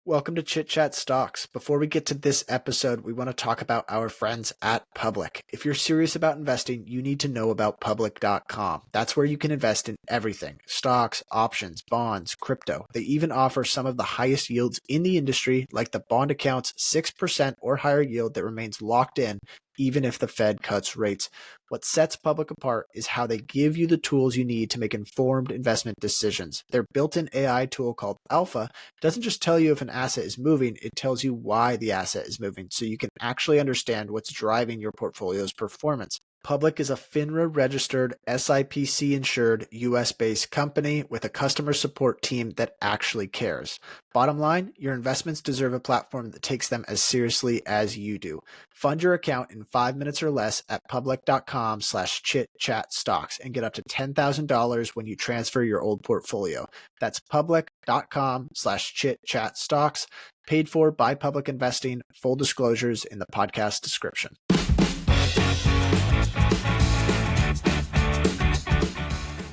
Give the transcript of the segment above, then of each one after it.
Welcome to Chit Chat Stocks. Before we get to this episode, we want to talk about our friends at Public. If you're serious about investing, you need to know about public.com. That's where you can invest in everything: stocks, options, bonds, crypto. They even offer some of the highest yields in the industry, like the bond account's 6% or higher yield that remains locked in even if the Fed cuts rates. What sets Public apart is how they give you the tools you need to make informed investment decisions. Their built-in AI tool called Alpha doesn't just tell you if an asset is moving, it tells you why the asset is moving, so you can actually understand what's driving your portfolio's performance. Public is a FINRA-registered, SIPC-insured, US-based company with a customer support team that actually cares. Bottom line, your investments deserve a platform that takes them as seriously as you do. Fund your account in 5 minutes or less at public.com/chitchatstocks and get up to $10,000 when you transfer your old portfolio. That's public.com/chitchatstocks, paid for by Public Investing. Full disclosures in the podcast description.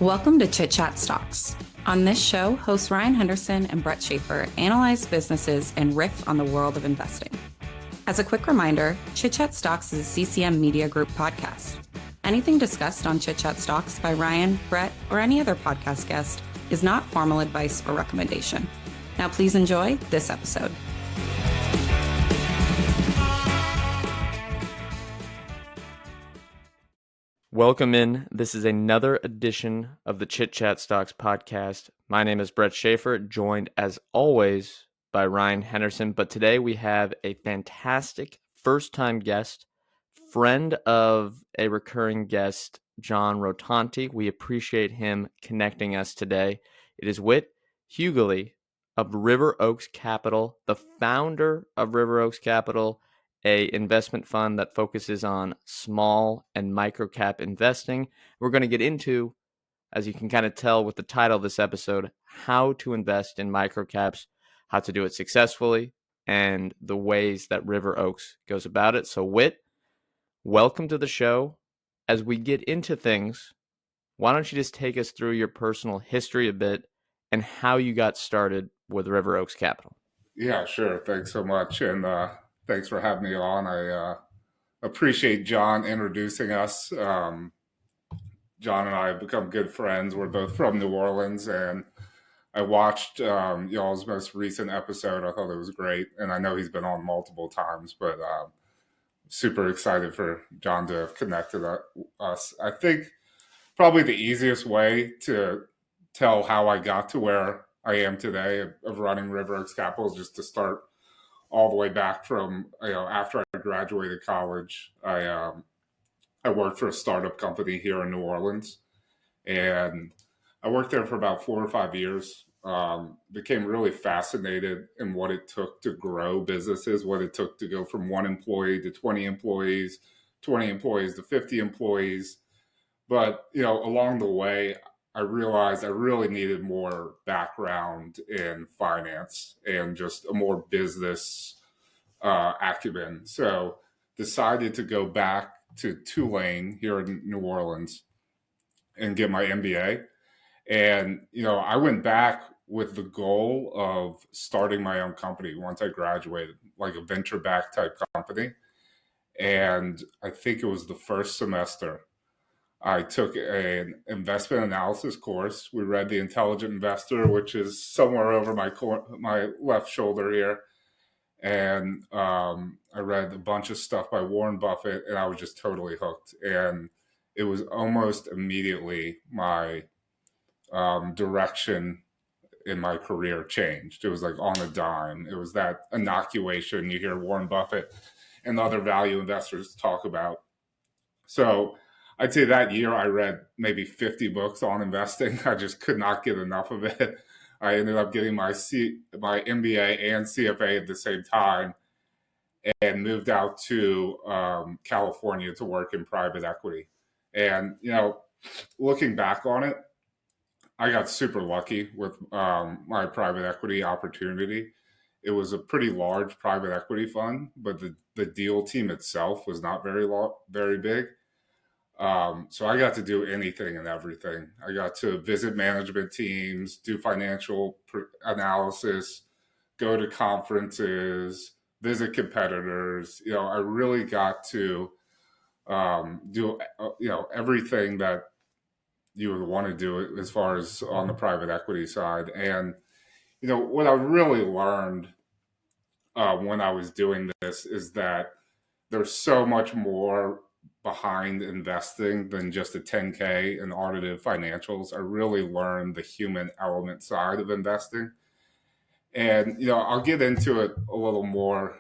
Welcome to Chit Chat Stocks. On this show, hosts Ryan Henderson and Brett Schaefer analyze businesses and riff on the world of investing. As a quick reminder, Chit Chat Stocks is a CCM Media Group podcast. Anything discussed on Chit Chat Stocks by Ryan, Brett, or any other podcast guest is not formal advice or recommendation. Now please enjoy this episode. Welcome in. This is another edition of the Chit Chat Stocks podcast. My name is Brett Schaefer, joined as always by Ryan Henderson. But today we have a fantastic first-time guest, friend of a recurring guest, John Rotonti. We appreciate him connecting us today. It is Whit Huguley of River Oaks Capital, the founder of River Oaks Capital, a investment fund that focuses on small and microcap investing. We're going to get into, as you can kind of tell with the title of this episode, how to invest in microcaps, how to do it successfully, and the ways that River Oaks goes about it. So Whit, welcome to the show. As we get into things, why don't you just take us through your personal history a bit and how you got started with River Oaks Capital? Yeah, sure. Thanks so much. And thanks for having me on. I appreciate John introducing us. John and I have become good friends. We're both from New Orleans, and I watched y'all's most recent episode. I thought it was great. And I know he's been on multiple times, but super excited for John to have connected us. I think probably the easiest way to tell how I got to where I am today of running River Oaks Capital is just to start all the way back from, after I graduated college. I worked for a startup company here in New Orleans, and I worked there for about 4 or 5 years. Became really fascinated in what it took to grow businesses, what it took to go from 1 employee to 20 employees, 20 employees to 50 employees. But, along the way, I realized I really needed more background in finance and just a more business acumen. So decided to go back to Tulane here in New Orleans and get my MBA. And, I went back with the goal of starting my own company once I graduated, like a venture-backed type company. And I think it was the first semester I took an investment analysis course. We read The Intelligent Investor, which is somewhere over my left shoulder here. And I read a bunch of stuff by Warren Buffett, and I was just totally hooked. And it was almost immediately my direction in my career changed. It was like on a dime. It was that inoculation you hear Warren Buffett and other value investors talk about. So I'd say that year I read maybe 50 books on investing. I just could not get enough of it. I ended up getting my MBA and CFA at the same time and moved out to California to work in private equity. And, looking back on it, I got super lucky with my private equity opportunity. It was a pretty large private equity fund, but the deal team itself was not very big. So I got to do anything and everything. I got to visit management teams, do financial analysis, go to conferences, visit competitors. I really got to do everything that you would want to do as far as on the private equity side. And what I really learned when I was doing this is that there's so much more behind investing than just a 10K and audited financials. I really learned the human element side of investing. And, I'll get into it a little more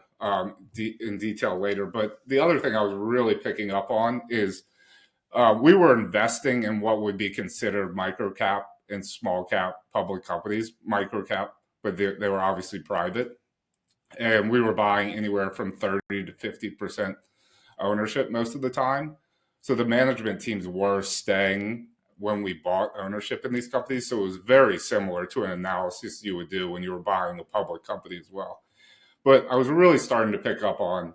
in detail later. But the other thing I was really picking up on is we were investing in what would be considered microcap and small cap public companies, microcap, but they were obviously private. And we were buying anywhere from 30 to 50% ownership most of the time. So the management teams were staying when we bought ownership in these companies. So it was very similar to an analysis you would do when you were buying a public company as well. But I was really starting to pick up on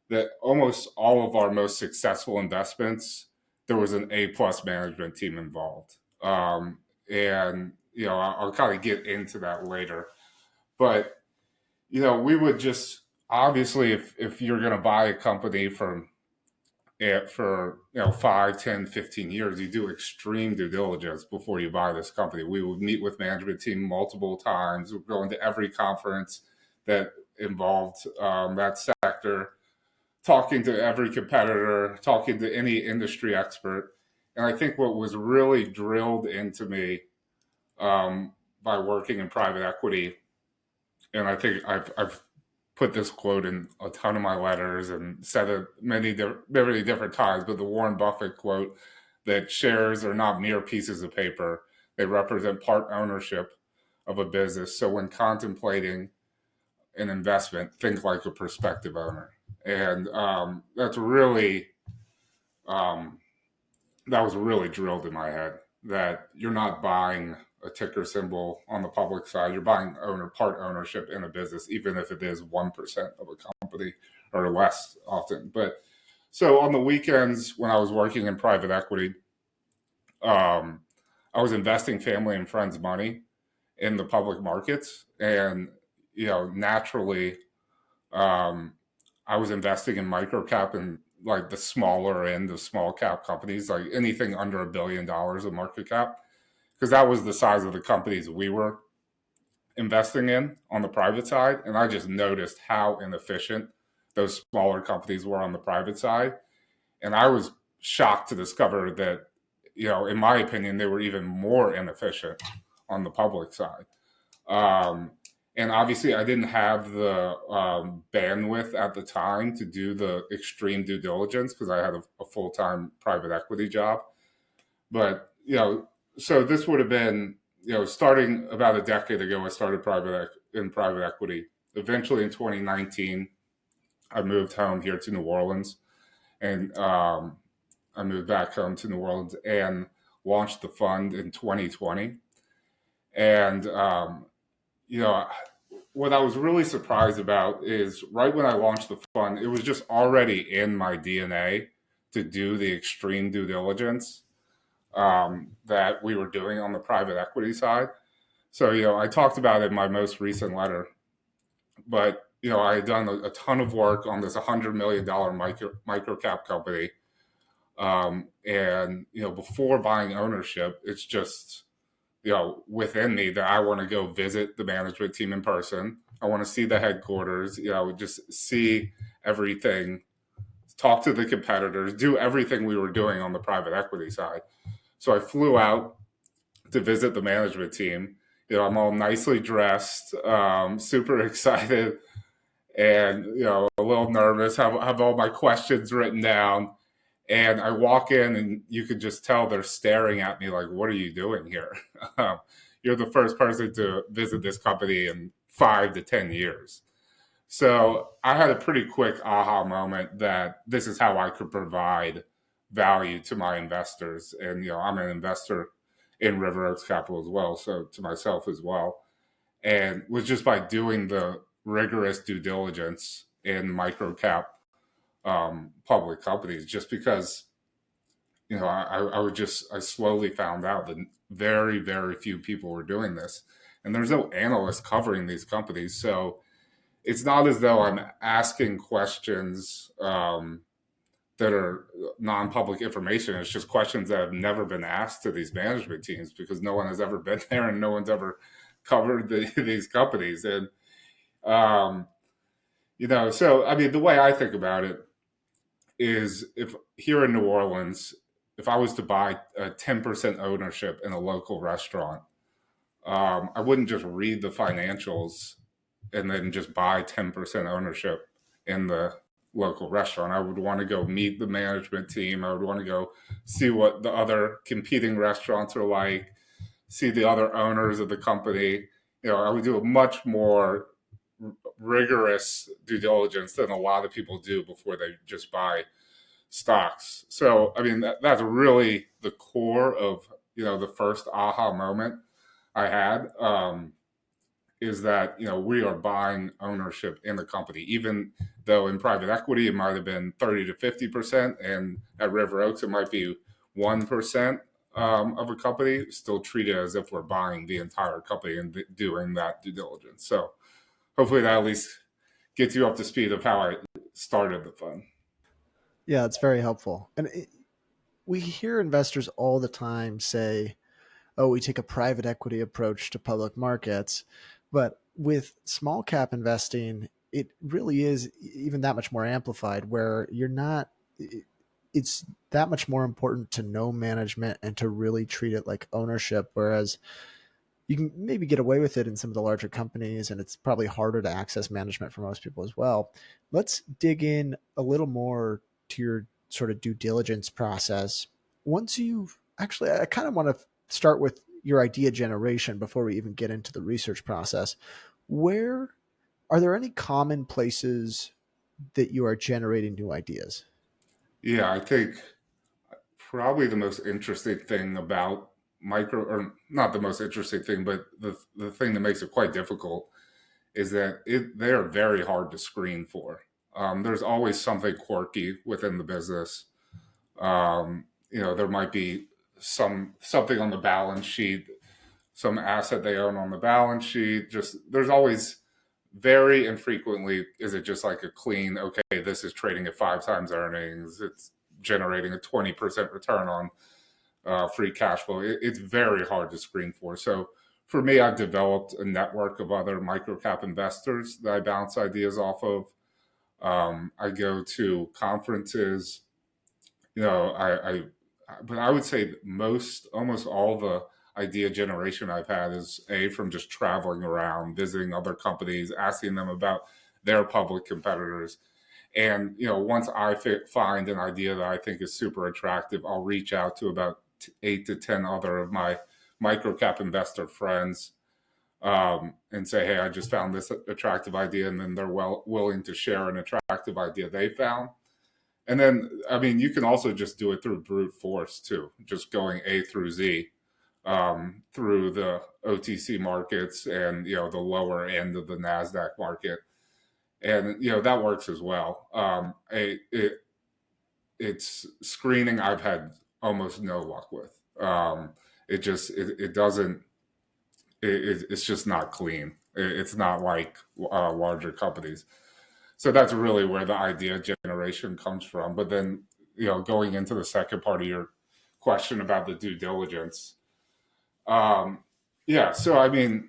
that almost all of our most successful investments, there was an A-plus management team involved. And I'll kind of get into that later. But, we would just, obviously, if you're going to buy a company for 5, 10, 15 years, you do extreme due diligence before you buy this company. We would meet with management team multiple times. We'd go into every conference that involved that sector, talking to every competitor, talking to any industry expert. And I think what was really drilled into me by working in private equity, and I think I've put this quote in a ton of my letters and said it many different times, but the Warren Buffett quote that shares are not mere pieces of paper. They represent part ownership of a business. So when contemplating an investment, think like a prospective owner. And that was really drilled in my head, that you're not buying a ticker symbol on the public side. You're buying part ownership in a business, even if it is 1% of a company or less often. But so on the weekends when I was working in private equity, I was investing family and friends' money in the public markets. And, naturally, I was investing in microcap and like the smaller end of small cap companies, like anything under $1 billion of market cap, because that was the size of the companies we were investing in on the private side. And I just noticed how inefficient those smaller companies were on the private side. And I was shocked to discover that, in my opinion, they were even more inefficient on the public side. And obviously, I didn't have the bandwidth at the time to do the extreme due diligence because I had a full-time private equity job. But, so this would have been, starting about a decade ago, I started in private equity. Eventually in 2019, I moved home here to New Orleans. And I moved back home to New Orleans and launched the fund in 2020. And, what I was really surprised about is right when I launched the fund, it was just already in my DNA to do the extreme due diligence that we were doing on the private equity side. So, I talked about it in my most recent letter, but, I had done a ton of work on this $100 million microcap company. And, before buying ownership, it's just, within me that I want to go visit the management team in person. I want to see the headquarters, just see everything, talk to the competitors, do everything we were doing on the private equity side. So I flew out to visit the management team. I'm all nicely dressed, super excited, and, a little nervous, have all my questions written down. And I walk in and you could just tell they're staring at me like, what are you doing here? You're the first person to visit this company in 5 to 10 years. So I had a pretty quick aha moment that this is how I could provide value to my investors. And, I'm an investor in River Oaks Capital as well, so to myself as well. And was just by doing the rigorous due diligence in microcap public companies, just because, I slowly found out that very, very few people were doing this. and there's no analyst covering these companies. So it's not as though I'm asking questions that are non-public information. It's just questions that have never been asked to these management teams because no one has ever been there and no one's ever covered these companies. And, so, I mean, the way I think about it is if here in New Orleans, if I was to buy a 10% ownership in a local restaurant, I wouldn't just read the financials and then just buy 10% ownership in the local restaurant. I would want to go meet the management team. I would want to go see what the other competing restaurants are like, see the other owners of the company. I would do a much more rigorous due diligence than a lot of people do before they just buy stocks. So, I mean, that's really the core of, the first aha moment I had. Is that we are buying ownership in the company, even though in private equity it might have been 30 to 50%, and at River Oaks it might be 1% of a company. Still treat it as if we're buying the entire company and doing that due diligence. So hopefully that at least gets you up to speed of how I started the fund. Yeah, it's very helpful. And we hear investors all the time say, "Oh, we take a private equity approach to public markets." But with small cap investing, it really is even that much more amplified, where it's that much more important to know management and to really treat it like ownership. Whereas you can maybe get away with it in some of the larger companies, and it's probably harder to access management for most people as well. Let's dig in a little more to your sort of due diligence process. Once you've actually, I kind of want to start with your idea generation before we even get into the research process. Where are there any common places that you are generating new ideas? Yeah, I think probably the most interesting thing about or not the most interesting thing, but the thing that makes it quite difficult is that they are very hard to screen for. There's always something quirky within the business. There might be something on the balance sheet, some asset they own on the balance sheet. Just there's always very infrequently is it just like a clean, okay, this is trading at 5 times earnings. It's generating a 20% return on free cash flow. It's very hard to screen for. So for me, I've developed a network of other microcap investors that I bounce ideas off of. I go to conferences. But I would say almost all the idea generation I've had is from just traveling around, visiting other companies, asking them about their public competitors. And, once I find an idea that I think is super attractive, I'll reach out to about 8 to 10 other of my microcap investor friends and say, hey, I just found this attractive idea. And then they're willing to share an attractive idea they found. And then, I mean, you can also just do it through brute force too, just going A through Z through the OTC markets and, the lower end of the NASDAQ market. And, that works as well. It's screening I've had almost no luck with. It's just not clean. It's not like larger companies. So that's really where the idea generation comes from. But then, going into the second part of your question about the due diligence. So I mean,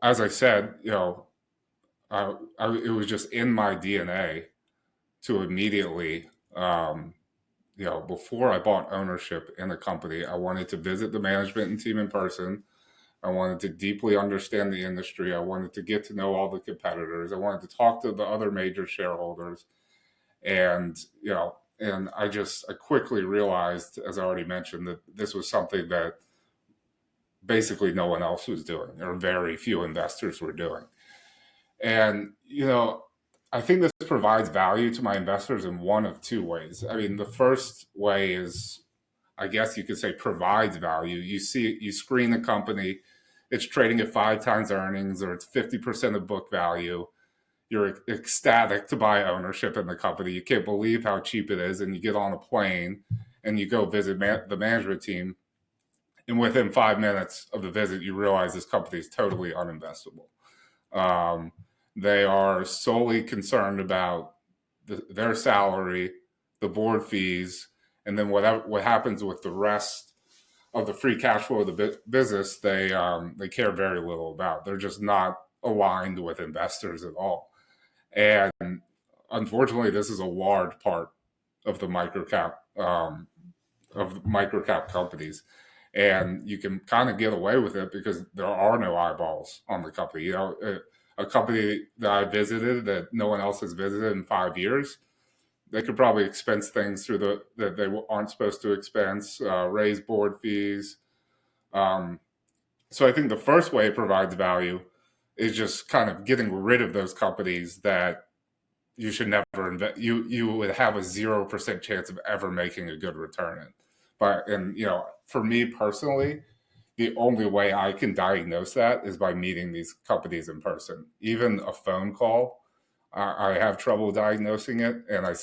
as I said, it was just in my DNA to immediately, before I bought ownership in a company, I wanted to visit the management and team in person. I wanted to deeply understand the industry. I wanted to get to know all the competitors. I wanted to talk to the other major shareholders. And, I quickly realized, as I already mentioned, that this was something that basically no one else was doing, or very few investors were doing. And, I think this provides value to my investors in one of two ways. I mean, the first way is, I guess you could say, provides value. You screen the company, it's trading at 5 times earnings, or it's 50% of book value. You're ecstatic to buy ownership in the company. You can't believe how cheap it is. And you get on a plane and you go visit the management team. And within 5 minutes of the visit, you realize this company is totally uninvestable. They are solely concerned about their salary, the board fees, and then what happens with the rest of the free cash flow of the business. They care very little about. They're just not aligned with investors at all. And unfortunately, this is a large part of the microcap companies. And you can kind of get away with it because there are no eyeballs on the company. You know, a company that I visited that no one else has visited in 5 years, they could probably expense things through that they aren't supposed to expense, raise board fees. So I think the first way it provides value is just kind of getting rid of those companies that you should never invest. You would have a 0% chance of ever making a good return in. And for me personally, the only way I can diagnose that is by meeting these companies in person. Even a phone call, I have trouble diagnosing it, and I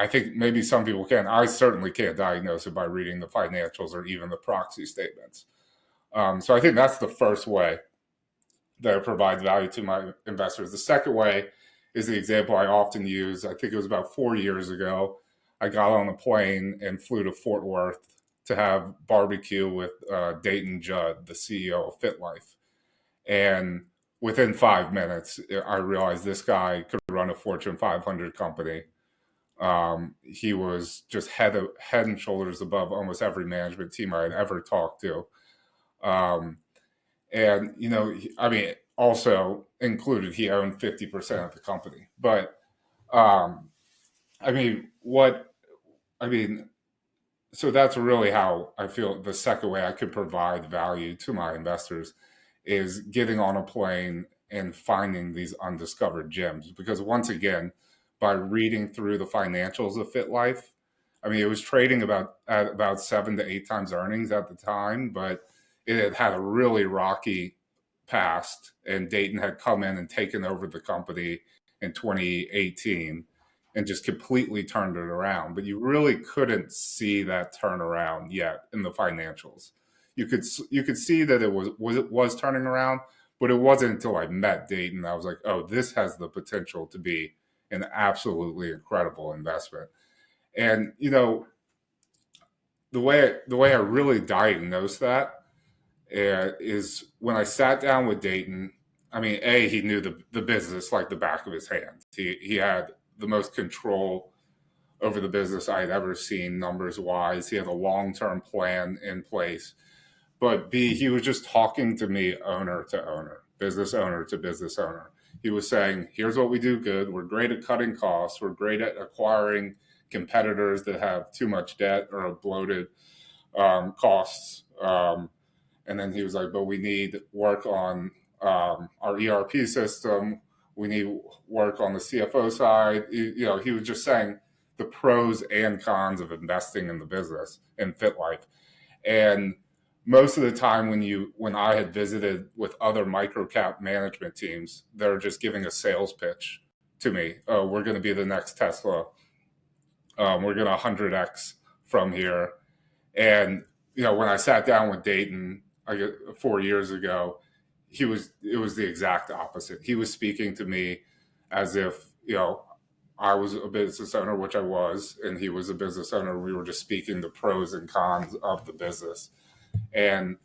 think maybe some people can. I certainly can't diagnose it by reading the financials or even the proxy statements. So I think that's the first way that it provides value to my investors. The second way is the example I often use. I think it was about 4 years ago. I got on a plane and flew to Fort Worth to have barbecue with Dayton Judd, the CEO of FitLife. And within 5 minutes, I realized this guy could run a Fortune 500 company. He was just head and shoulders above almost every management team I had ever talked to. And, also included, he owned 50% of the company. But, so that's really how I feel the second way I could provide value to my investors is getting on a plane and finding these undiscovered gems. Because once again, by reading through the financials of FitLife, it was trading at about 7 to 8 times earnings at the time, but it had a really rocky past, and Dayton had come in and taken over the company in 2018 and just completely turned it around. But you really couldn't see that turnaround yet in the financials. You could see that it was turning around, but it wasn't until I met Dayton I was like, oh, this has the potential to be an absolutely incredible investment. And the way I really diagnosed that is when I sat down with Dayton. He knew the business like the back of his hand. He had the most control over the business I had ever seen, numbers wise. He had a long-term plan in place. But B, he was just talking to me owner to owner, business owner to business owner. He was saying, here's what we do good. We're great at cutting costs. We're great at acquiring competitors that have too much debt or bloated costs. And then he was like, but we need work on our ERP system. We need work on the CFO side. He was just saying the pros and cons of investing in the business in FitLife. And most of the time when I had visited with other microcap management teams, they're just giving a sales pitch to me. Oh, we're going to be the next Tesla. We're going to 100x from here. And, when I sat down with Dayton 4 years ago, it was the exact opposite. He was speaking to me as if, I was a business owner, which I was, and he was a business owner. We were just speaking the pros and cons of the business. And,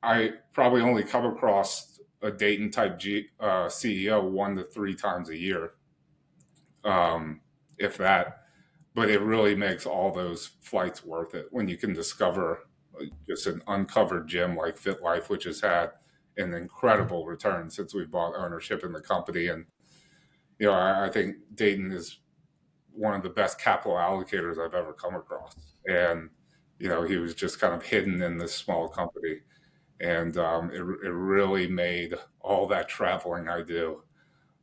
I probably only come across a Dayton type CEO 1 to 3 times a year, if that. But it really makes all those flights worth it when you can discover just an uncovered gem like FitLife, which has had an incredible return since we bought ownership in the company. And, I think Dayton is one of the best capital allocators I've ever come across. And, he was just kind of hidden in this small company. And it really made all that traveling I do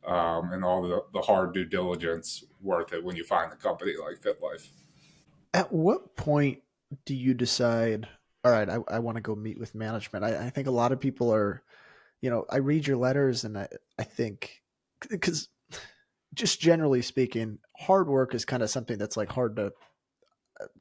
and all the hard due diligence worth it when you find a company like FitLife. At what point do you decide, all right, I want to go meet with management? I think a lot of people are, I read your letters and I think, because just generally speaking, hard work is kind of something that's like hard to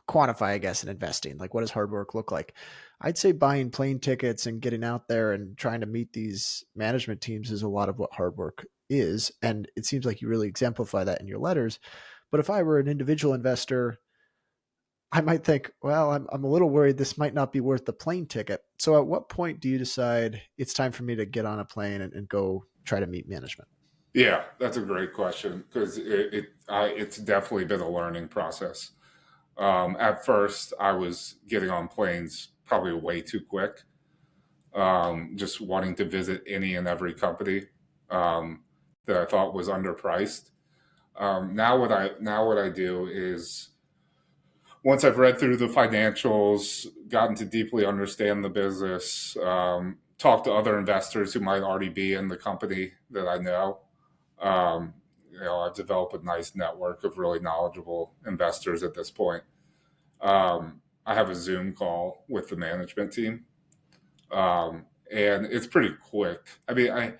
quantify, I guess, in investing. Like, what does hard work look like? I'd say buying plane tickets and getting out there and trying to meet these management teams is a lot of what hard work is. And it seems like you really exemplify that in your letters. But if I were an individual investor, I might think, well, I'm a little worried this might not be worth the plane ticket. So at what point do you decide it's time for me to get on a plane and go try to meet management? Yeah, that's a great question because it's definitely been a learning process. At first, I was getting on planes probably way too quick, just wanting to visit any and every company that I thought was underpriced. Now what I do is once I've read through the financials, gotten to deeply understand the business, talk to other investors who might already be in the company that I know. Um, I've developed a nice network of really knowledgeable investors at this point. I have a Zoom call with the management team, and it's pretty quick. I mean, I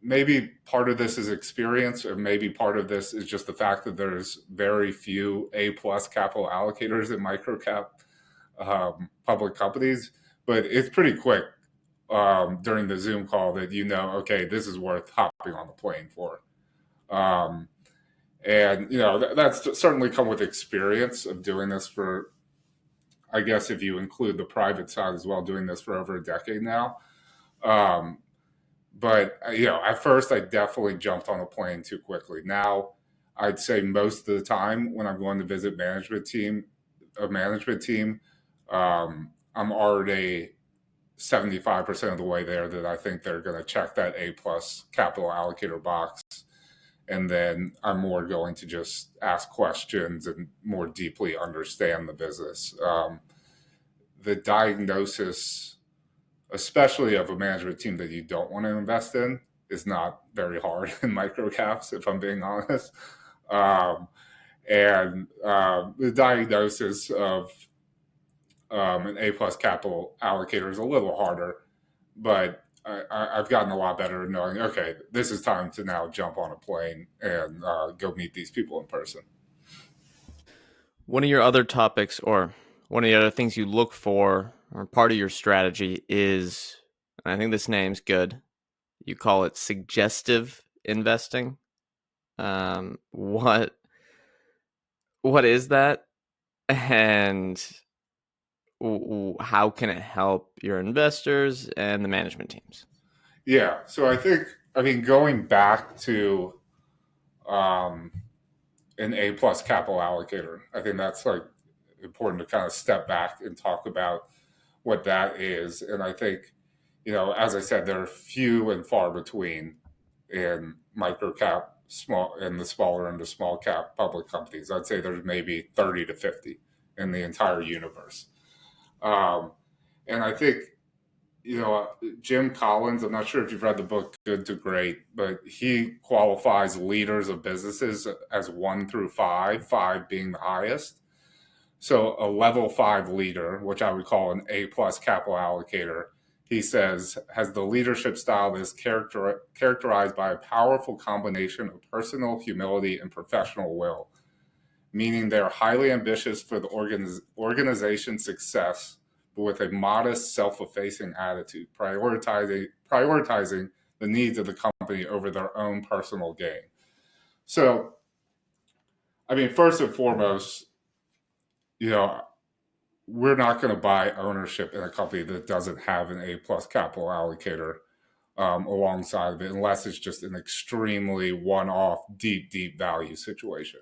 maybe part of this is experience, or maybe part of this is just the fact that there's very few A plus capital allocators in microcap public companies, but it's pretty quick during the Zoom call that okay, this is worth hopping on the plane for. Um, and that's certainly come with experience of doing this for, I guess, if you include the private side as well, doing this for over a decade now. Um, but at first I definitely jumped on a plane too quickly. Now I'd say most of the time when I'm going to visit a management team, I'm already 75% of the way there that I think they're going to check that A plus capital allocator box. And then I'm more going to just ask questions and more deeply understand the business. The diagnosis, especially of a management team that you don't want to invest in, is not very hard in microcaps, if I'm being honest. And the diagnosis of an A plus capital allocator is a little harder, but I've gotten a lot better at knowing, okay, this is time to now jump on a plane and go meet these people in person. One of your other topics, or one of the other things you look for, or part of your strategy is, and I think this name's good, you call it suggestive investing. What is that, and how can it help your investors and the management teams? Yeah, so I mean, going back to an A plus capital allocator, I think that's like important to kind of step back and talk about what that is. And I think, as I said, there are few and far between in microcap, the smaller and the small cap public companies. I'd say there's maybe 30 to 50 in the entire universe. And I think, Jim Collins, I'm not sure if you've read the book Good to Great, but he qualifies leaders of businesses as 1 through 5, 5 being the highest. So a level 5 leader, which I would call an A plus capital allocator, he says, has the leadership style that is characterized by a powerful combination of personal humility and professional will, meaning they're highly ambitious for the organization's success, but with a modest, self-effacing attitude, prioritizing the needs of the company over their own personal gain. So, I mean, first and foremost, we're not going to buy ownership in a company that doesn't have an A plus capital allocator alongside of it, unless it's just an extremely one-off, deep value situation.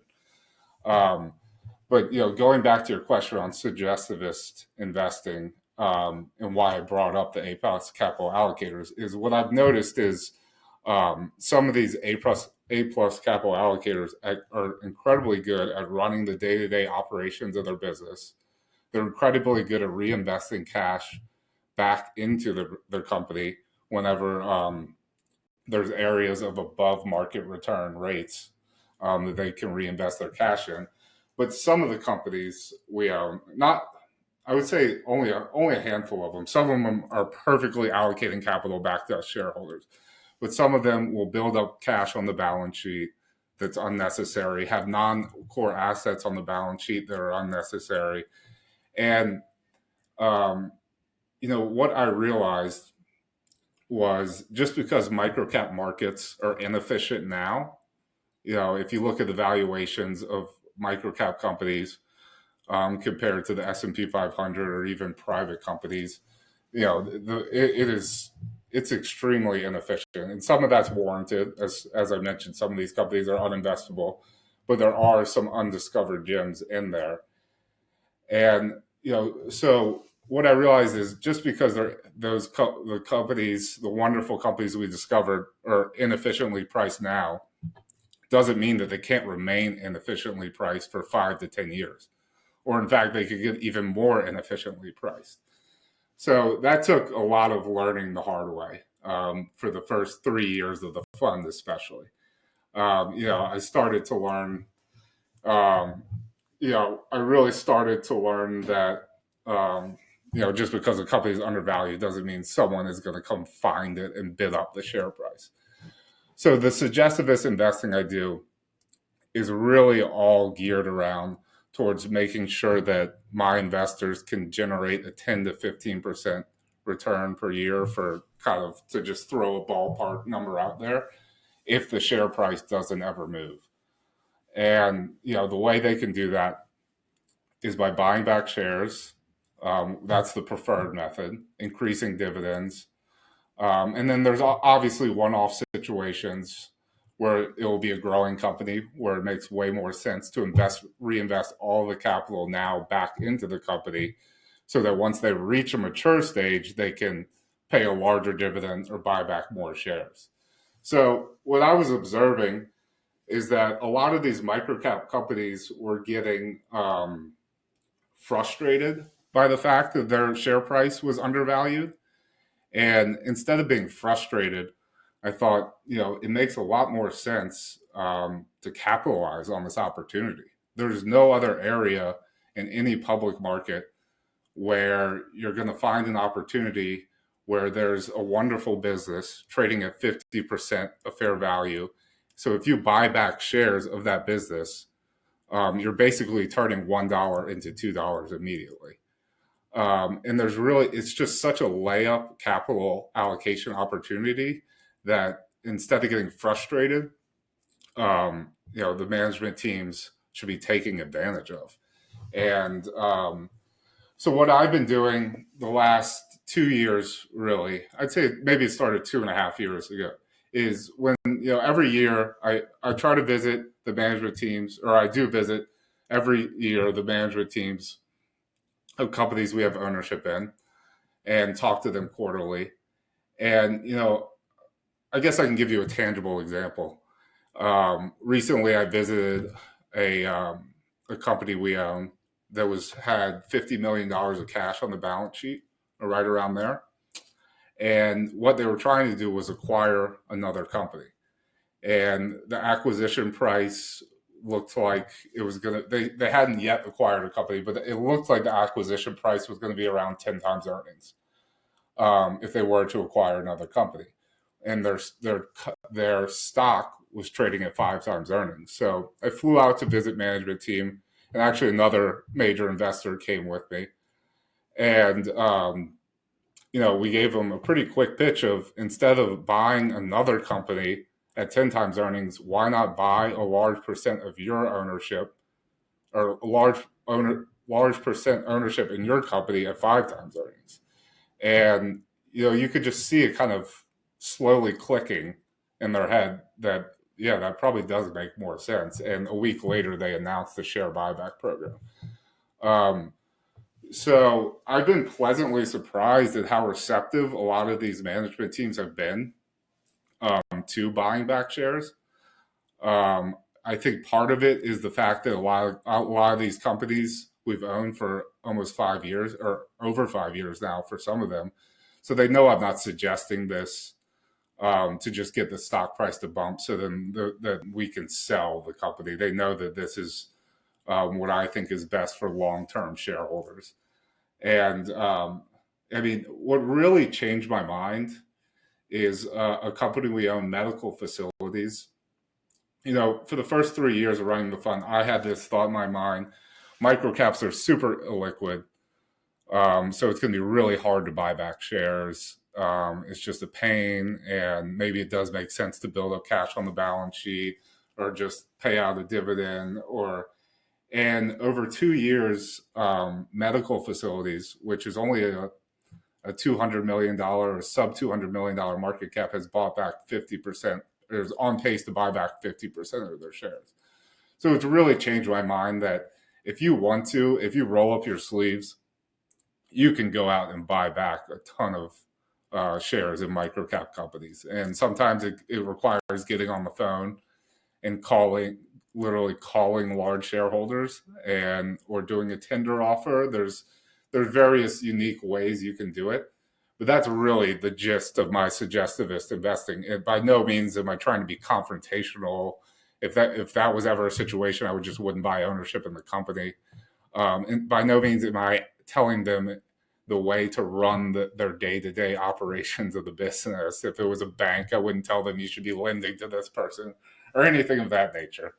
But going back to your question on suggestivist investing and why I brought up the A plus capital allocators is what I've noticed is some of these A plus capital allocators are incredibly good at running the day-to-day operations of their business. They're incredibly good at reinvesting cash back into their company whenever there's areas of above market return rates that they can reinvest their cash in. But some of the companies we own, I would say only a handful of them. Some of them are perfectly allocating capital back to us shareholders, but some of them will build up cash on the balance sheet that's unnecessary, have non-core assets on the balance sheet that are unnecessary. And, what I realized was just because microcap markets are inefficient now, if you look at the valuations of microcap companies compared to the S&P 500 or even private companies, it's extremely inefficient, and some of that's warranted. As I mentioned, some of these companies are uninvestable, but there are some undiscovered gems in there. And so what I realized is just because the companies, the wonderful companies we discovered, are inefficiently priced now, doesn't mean that they can't remain inefficiently priced for 5 to 10 years, or in fact, they could get even more inefficiently priced. So that took a lot of learning the hard way for the first 3 years of the fund, especially. I started to learn. I really started to learn that. Just because a company is undervalued doesn't mean someone is going to come find it and bid up the share price. So the suggestivist investing I do is really all geared around towards making sure that my investors can generate a 10 to 15% return per year, for kind of, to just throw a ballpark number out there, if the share price doesn't ever move. And, the way they can do that is by buying back shares. That's the preferred method, increasing dividends. And then there's obviously one-off situations where it will be a growing company where it makes way more sense to reinvest all the capital now back into the company, so that once they reach a mature stage, they can pay a larger dividend or buy back more shares. So what I was observing is that a lot of these microcap companies were getting frustrated by the fact that their share price was undervalued. And instead of being frustrated, I thought, it makes a lot more sense to capitalize on this opportunity. There's no other area in any public market where you're going to find an opportunity where there's a wonderful business trading at 50% of fair value. So if you buy back shares of that business, you're basically turning $1 into $2 immediately. And it's just such a layup capital allocation opportunity that instead of getting frustrated, the management teams should be taking advantage of. And so what I've been doing the last 2 years, really, I'd say maybe it started 2.5 years ago, is when, every year I try to visit the management teams, or I do visit every year the management teams of companies we have ownership in, and talk to them quarterly. And, I guess I can give you a tangible example. Recently, I visited a company we own that had $50 million of cash on the balance sheet, or right around there. And what they were trying to do was acquire another company. And the acquisition price looked like it was going to, they hadn't yet acquired a company, but it looked like the acquisition price was going to be around 10 times earnings if they were to acquire another company. And their stock was trading at 5 times earnings. So I flew out to visit management team, and actually another major investor came with me. And, we gave them a pretty quick pitch of, instead of buying another company at 10 times earnings, why not buy a large percent of your ownership, or a large percent ownership in your company at 5 times earnings? And, you could just see it kind of slowly clicking in their head that, yeah, that probably does make more sense. And a week later, they announced the share buyback program. So I've been pleasantly surprised at how receptive a lot of these management teams have been to buying back shares. I think part of it is the fact that a lot of these companies we've owned for almost 5 years, or over 5 years now for some of them. So they know I'm not suggesting this to just get the stock price to bump so then that we can sell the company. They know that this is what I think is best for long-term shareholders. And what really changed my mind is a company we own, medical facilities. For the first 3 years of running the fund, I had this thought in my mind: microcaps are super illiquid, so it's going to be really hard to buy back shares. It's just a pain, and maybe it does make sense to build up cash on the balance sheet or just pay out a dividend. And over 2 years, medical facilities, which is only a $200 million or sub $200 million market cap, has bought back 50%, or is on pace to buy back 50% of their shares. So it's really changed my mind that if you roll up your sleeves, you can go out and buy back a ton of shares in microcap companies. And sometimes it requires getting on the phone and literally calling large shareholders or doing a tender offer. There's various unique ways you can do it, but that's really the gist of my suggestivist investing. And by no means am I trying to be confrontational. If that was ever a situation, I wouldn't buy ownership in the company. And by no means am I telling them the way to run their day-to-day operations of the business. If it was a bank, I wouldn't tell them you should be lending to this person or anything of that nature.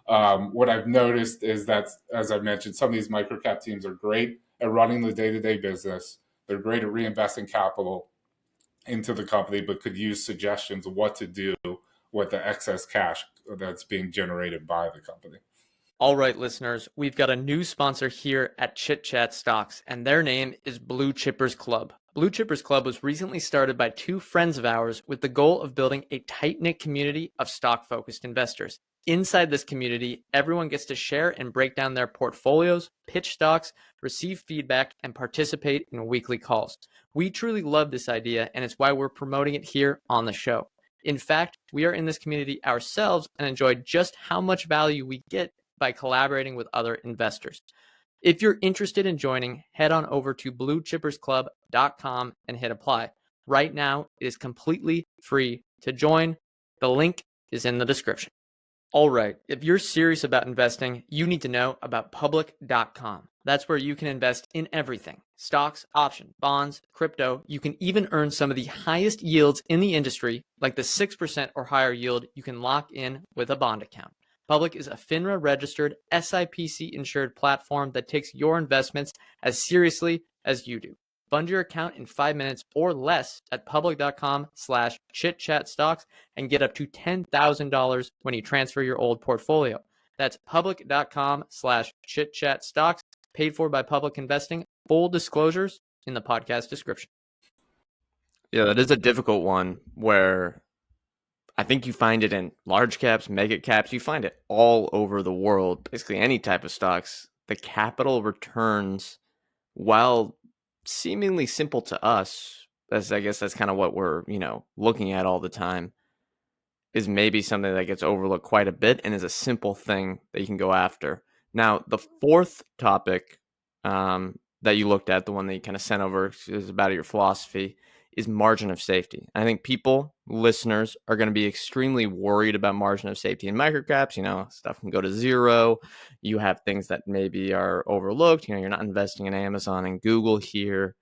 What I've noticed is that, as I mentioned, some of these microcap teams are great at running the day-to-day business. They're great at reinvesting capital into the company, but could use suggestions of what to do with the excess cash that's being generated by the company. All right, listeners, we've got a new sponsor here at Chit Chat Stocks, and their name is Blue Chippers Club. Blue Chippers Club was recently started by two friends of ours with the goal of building a tight-knit community of stock-focused investors. Inside this community, everyone gets to share and break down their portfolios, pitch stocks, receive feedback, and participate in weekly calls. We truly love this idea, and it's why we're promoting it here on the show. In fact, we are in this community ourselves and enjoy just how much value we get by collaborating with other investors. If you're interested in joining, head on over to bluechippersclub.com and hit apply. Right now, it is completely free to join. The link is in the description. All right, if you're serious about investing, you need to know about public.com. That's where you can invest in everything: stocks, options, bonds, crypto. You can even earn some of the highest yields in the industry, like the 6% or higher yield you can lock in with a bond account. Public is a FINRA-registered, SIPC-insured platform that takes your investments as seriously as you do. Fund your account in 5 minutes or less at public.com/chitchatstocks and get up to $10,000 when you transfer your old portfolio. That's public.com/chitchatstocks, paid for by Public Investing. Full disclosures in the podcast description. Yeah, that is a difficult one where I think you find it in large caps, mega caps. You find it all over the world. Basically, any type of stocks. The capital returns, while seemingly simple to us, I guess that's kind of what we're looking at all the time, is maybe something that gets overlooked quite a bit and is a simple thing that you can go after. Now, the fourth topic that you looked at, the one that you kind of sent over, is about your philosophy, is margin of safety. I think listeners are going to be extremely worried about margin of safety in microcaps. Stuff can go to zero. You have things that maybe are overlooked. You're not investing in Amazon and Google here.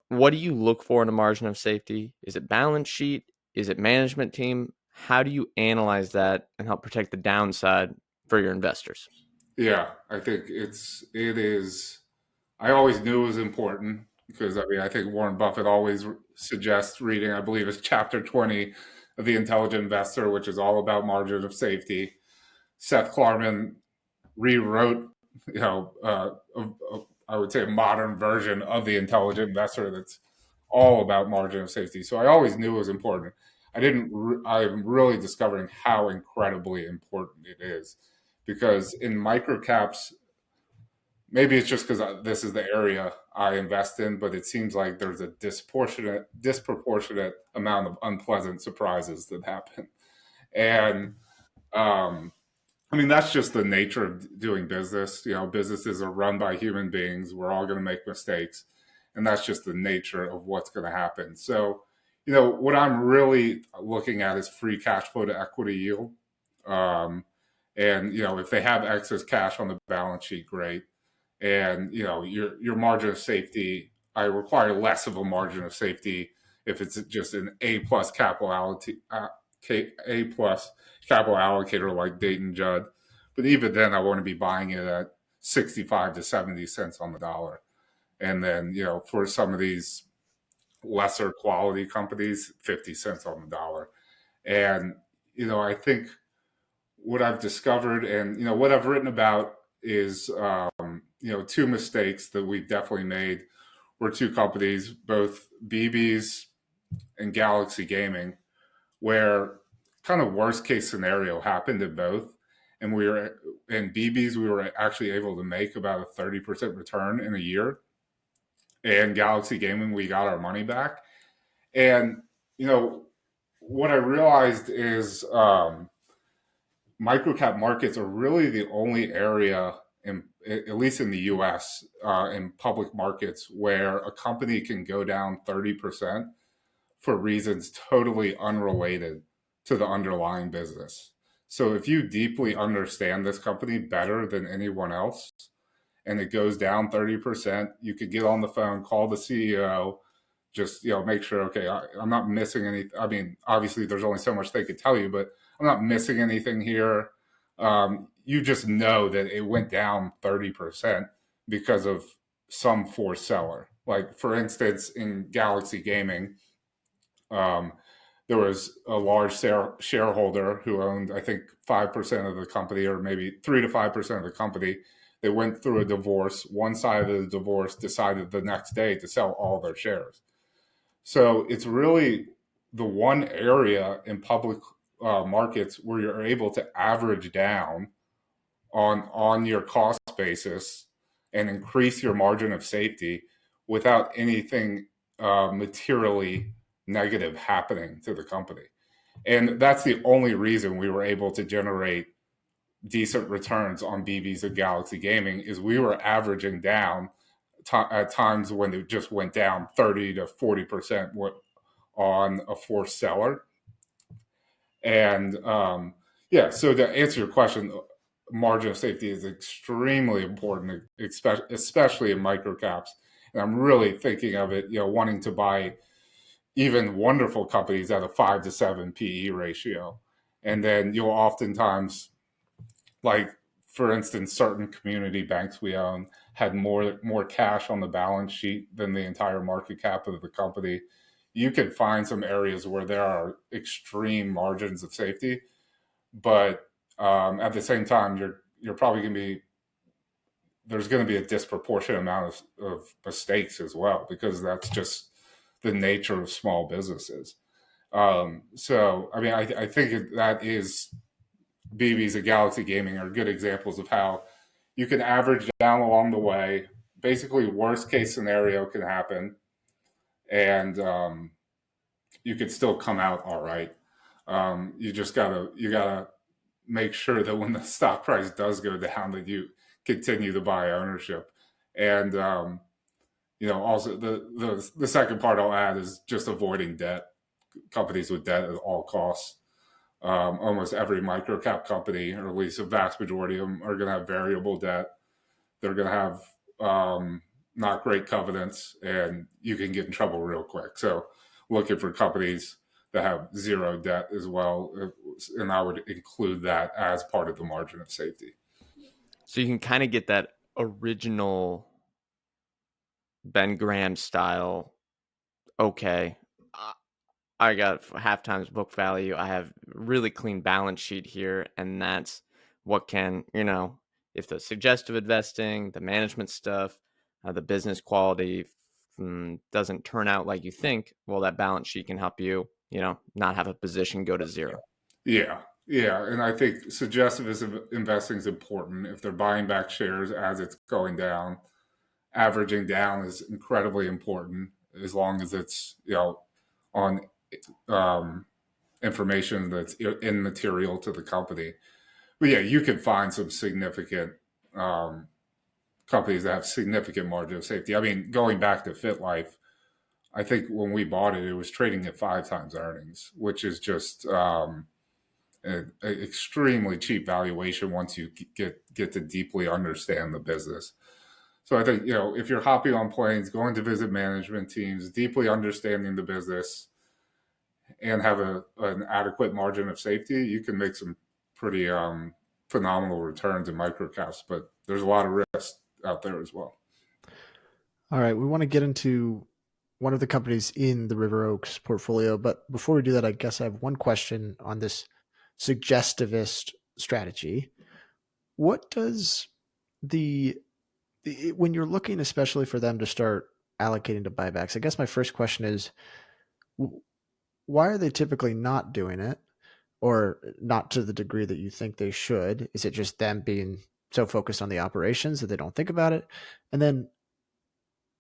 What do you look for in a margin of safety? Is it balance sheet? Is it management team? How do you analyze that and help protect the downside for your investors? Yeah, I think it is. I always knew it was important because I think Warren Buffett always suggests reading, I believe it's chapter 20 of The Intelligent Investor, which is all about margin of safety. Seth Klarman rewrote, I would say a modern version of The Intelligent Investor that's all about margin of safety. So I always knew it was important. I'm really discovering how incredibly important it is, because in microcaps, maybe it's just because this is the area I invest in, but it seems like there's a disproportionate amount of unpleasant surprises that happen. And that's just the nature of doing business. Businesses are run by human beings. We're all going to make mistakes. And that's just the nature of what's going to happen. So, what I'm really looking at is free cash flow to equity yield. And, if they have excess cash on the balance sheet, great. And, your margin of safety, I require less of a margin of safety if it's just an A+ capital A plus capital allocator like Dayton Judd. But even then, I want to be buying it at 65 to 70 cents on the dollar. And then, for some of these lesser quality companies, 50 cents on the dollar. And, I think what I've discovered and, what I've written about is, two mistakes that we've definitely made were two companies, both BB's and Galaxy Gaming, where kind of worst case scenario happened in both. And in BB's, we were actually able to make about a 30% return in a year. And Galaxy Gaming, we got our money back. And, what I realized is microcap markets are really the only area, at least in the US, in public markets, where a company can go down 30% for reasons totally unrelated to the underlying business. So if you deeply understand this company better than anyone else, and it goes down 30%, you could get on the phone, call the CEO, just make sure, okay, I'm not missing any. I mean, obviously there's only so much they could tell you, but I'm not missing anything here. You just know that it went down 30% because of some forced seller. Like, for instance, in Galaxy Gaming, there was a large shareholder who owned, I think, 5% of the company, or maybe 3 to 5% of the company. They went through a divorce. One side of the divorce decided the next day to sell all their shares. So it's really the one area in public markets where you're able to average down on your cost basis and increase your margin of safety without anything materially negative happening to the company. And that's the only reason we were able to generate decent returns on BB's and Galaxy Gaming, is we were averaging down at times when it just went down 30 to 40% on a forced seller. And so to answer your question, margin of safety is extremely important, especially in microcaps. And I'm really thinking of it, wanting to buy even wonderful companies at a 5 to 7 PE ratio. And then you'll oftentimes, like, for instance, certain community banks we own had more cash on the balance sheet than the entire market cap of the company. You can find some areas where there are extreme margins of safety, but at the same time, you're probably going to be, there's going to be a disproportionate amount of mistakes as well, because that's just the nature of small businesses. So, I mean, I think that is, BB's and Galaxy Gaming are good examples of how you can average down along the way. Basically, worst case scenario can happen, and you could still come out all right. You gotta make sure that when the stock price does go down, that you continue to buy ownership. And also the second part I'll add is just avoiding debt. Companies with debt at all costs. Almost every microcap company, or at least a vast majority of them, are going to have variable debt. They're going to have not great covenants, and you can get in trouble real quick. So looking for companies that have zero debt as well, and I would include that as part of the margin of safety. So you can kind of get that original Ben Graham style. Okay, I got half times book value. I have really clean balance sheet here, and that's what can, if the suggestive investing, the management stuff, the business quality doesn't turn out like you think, well, that balance sheet can help you, not have a position go to zero. Yeah. And I think suggestive investing is important. If they're buying back shares as it's going down, averaging down is incredibly important, as long as it's, on information that's immaterial to the company. But yeah, you can find some significant companies that have significant margin of safety. I mean, going back to FitLife, I think when we bought it, it was trading at 5 times earnings, which is just an extremely cheap valuation once you get to deeply understand the business. So I think, if you're hopping on planes, going to visit management teams, deeply understanding the business, and have an adequate margin of safety, you can make some pretty phenomenal returns in microcaps. But there's a lot of risk out there as well. All right, we want to get into one of the companies in the River Oaks portfolio, but before we do that, I guess I have one question on this suggestivist strategy. What does when you're looking especially for them to start allocating to buybacks, I guess my first question is, why are they typically not doing it, or not to the degree that you think they should? Is it just them being so focused on the operations that they don't think about it? And then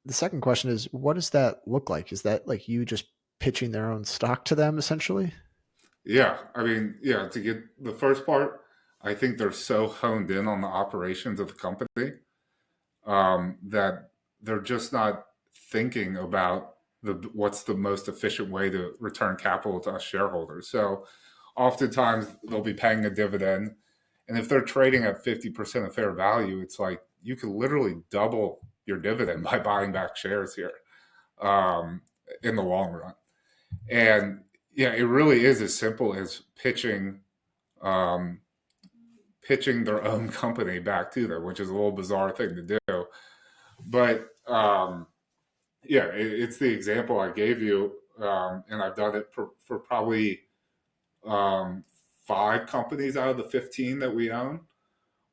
the second question is, what does that look like? Is that like you just pitching their own stock to them essentially? Yeah, I mean, yeah, to get the first part, I think they're so honed in on the operations of the company that they're just not thinking about what's the most efficient way to return capital to us shareholders. So oftentimes they'll be paying a dividend, and if they're trading at 50% of fair value, it's like you could literally double your dividend by buying back shares here in the long run. And yeah, it really is as simple as pitching their own company back to them, which is a little bizarre thing to do. But yeah, it's the example I gave you, and I've done it for probably 5 companies out of the 15 that we own,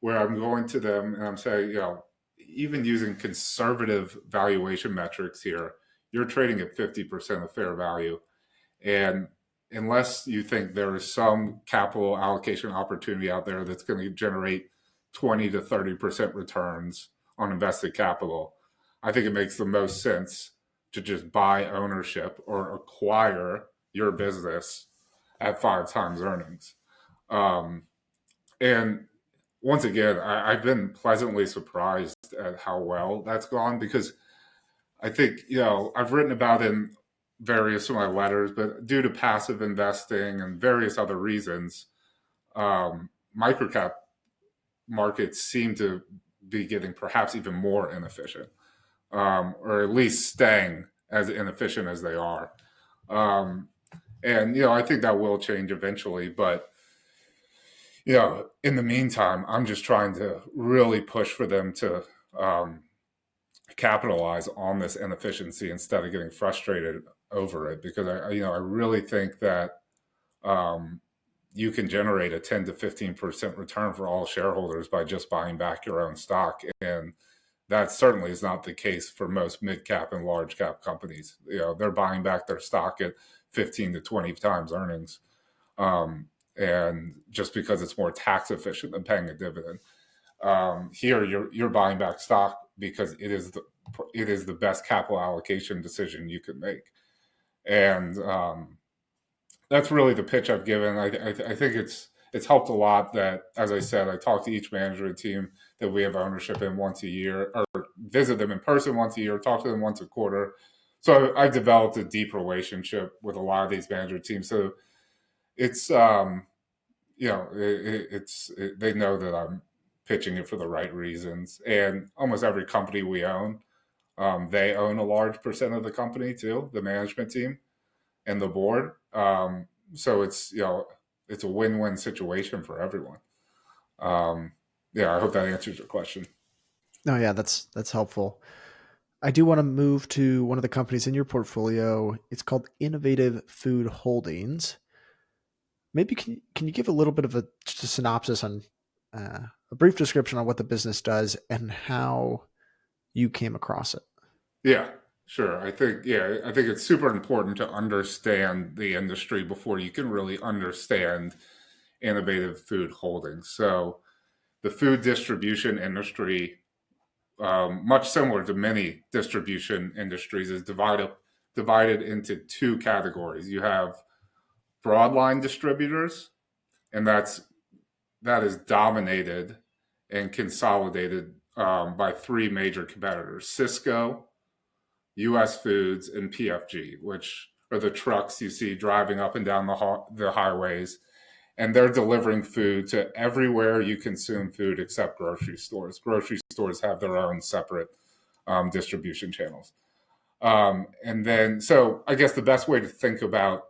where I'm going to them and I'm saying, even using conservative valuation metrics here, you're trading at 50% of fair value. And unless you think there is some capital allocation opportunity out there that's going to generate 20 to 30% returns on invested capital, I think it makes the most sense to just buy ownership or acquire your business at 5 times earnings. And once again, I've been pleasantly surprised at how well that's gone, because I think, I've written about in various of my letters, but due to passive investing and various other reasons, microcap markets seem to be getting perhaps even more inefficient, or at least staying as inefficient as they are. And I think that will change eventually, but in the meantime, I'm just trying to really push for them to capitalize on this inefficiency instead of getting frustrated over it, because I really think that you can generate a 10 to 15% return for all shareholders by just buying back your own stock, and that certainly is not the case for most mid cap and large cap companies. They're buying back their stock at 15 to 20 times earnings, and just because it's more tax efficient than paying a dividend. Here, you're buying back stock because it is the best capital allocation decision you could make, and that's really the pitch I've given. I think it's helped a lot that, as I said, I talk to each management team that we have ownership in once a year, or visit them in person once a year, talk to them once a quarter. So I developed a deep relationship with a lot of these management teams. So it's they know that I'm pitching it for the right reasons. And almost every company we own, they own a large percent of the company too, the management team and the board. So it's a win-win situation for everyone. I hope that answers your question. No, yeah, that's helpful. I do want to move to one of the companies in your portfolio. It's called Innovative Food Holdings. Maybe can you give a little bit of just a synopsis on a brief description on what the business does and how you came across it? Yeah, sure. I think it's super important to understand the industry before you can really understand Innovative Food Holdings. So the food distribution industry, much similar to many distribution industries, is divided into 2 categories. You have broadline distributors, and that is dominated and consolidated by 3 major competitors: Cisco, U.S. Foods, and PFG, which are the trucks you see driving up and down the highways. And they're delivering food to everywhere you consume food except grocery stores. Grocery stores have their own separate distribution channels. And then, so I guess the best way to think about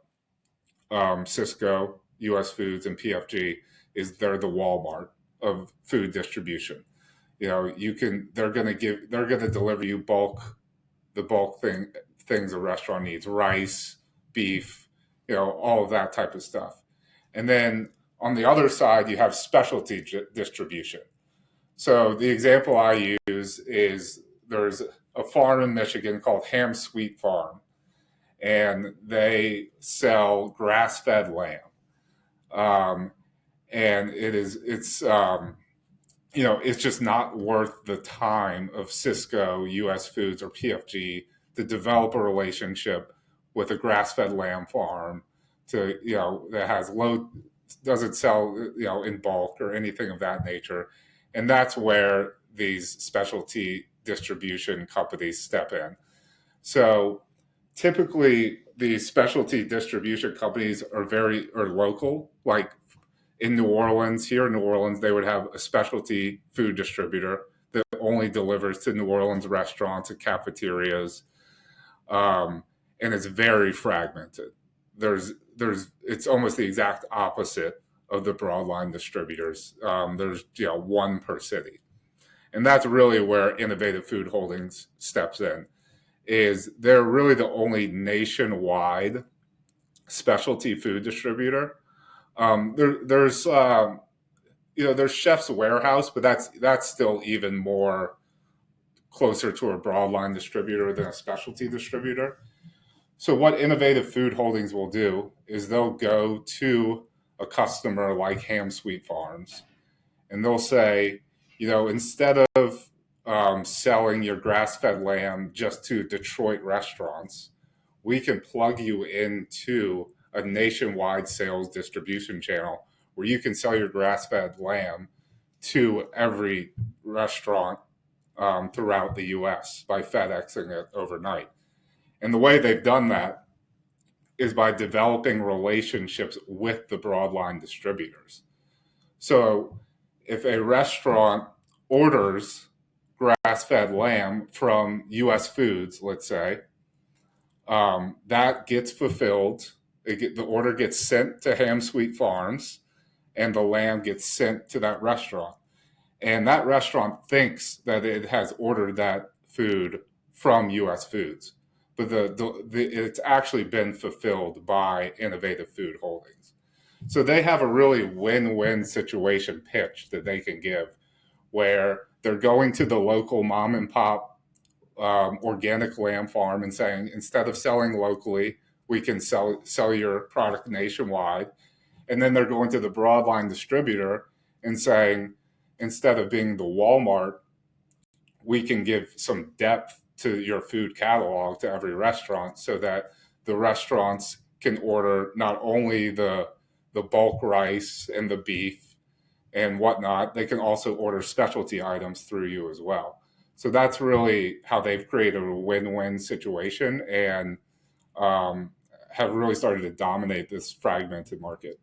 Cisco, US Foods, and PFG is they're the Walmart of food distribution. They're going to deliver you the bulk things a restaurant needs: rice, beef, all of that type of stuff. And then on the other side, you have specialty distribution. So the example I use is there's a farm in Michigan called Ham Sweet Farm, and they sell grass-fed lamb. And it's just not worth the time of Cisco, US Foods, or PFG to develop a relationship with a grass-fed lamb farm that has doesn't sell, in bulk or anything of that nature. And that's where these specialty distribution companies step in. So typically these specialty distribution companies are local. Like in New Orleans, here in New Orleans, they would have a specialty food distributor that only delivers to New Orleans restaurants and cafeterias. And it's very fragmented. It's almost the exact opposite of the broadline distributors. There's one per city. And that's really where Innovative Food Holdings steps in. Is they're really the only nationwide specialty food distributor. There's Chef's Warehouse, but that's still even more closer to a broadline distributor than a specialty distributor. So what Innovative Food Holdings will do is they'll go to a customer like Ham Sweet Farms, and they'll say, instead of selling your grass-fed lamb just to Detroit restaurants, we can plug you into a nationwide sales distribution channel where you can sell your grass-fed lamb to every restaurant throughout the U.S. by FedExing it overnight. And the way they've done that is by developing relationships with the broadline distributors. So if a restaurant orders grass-fed lamb from US Foods, let's say, that gets fulfilled. The order gets sent to Ham Sweet Farms, and the lamb gets sent to that restaurant. And that restaurant thinks that it has ordered that food from US Foods, but it's actually been fulfilled by Innovative Food Holdings. So they have a really win-win situation pitch that they can give, where they're going to the local mom and pop organic lamb farm and saying, instead of selling locally, we can sell your product nationwide. And then they're going to the broadline distributor and saying, instead of being the Walmart, we can give some depth to your food catalog to every restaurant, so that the restaurants can order not only the bulk rice and the beef and whatnot, they can also order specialty items through you as well. So that's really how they've created a win-win situation and have really started to dominate this fragmented market.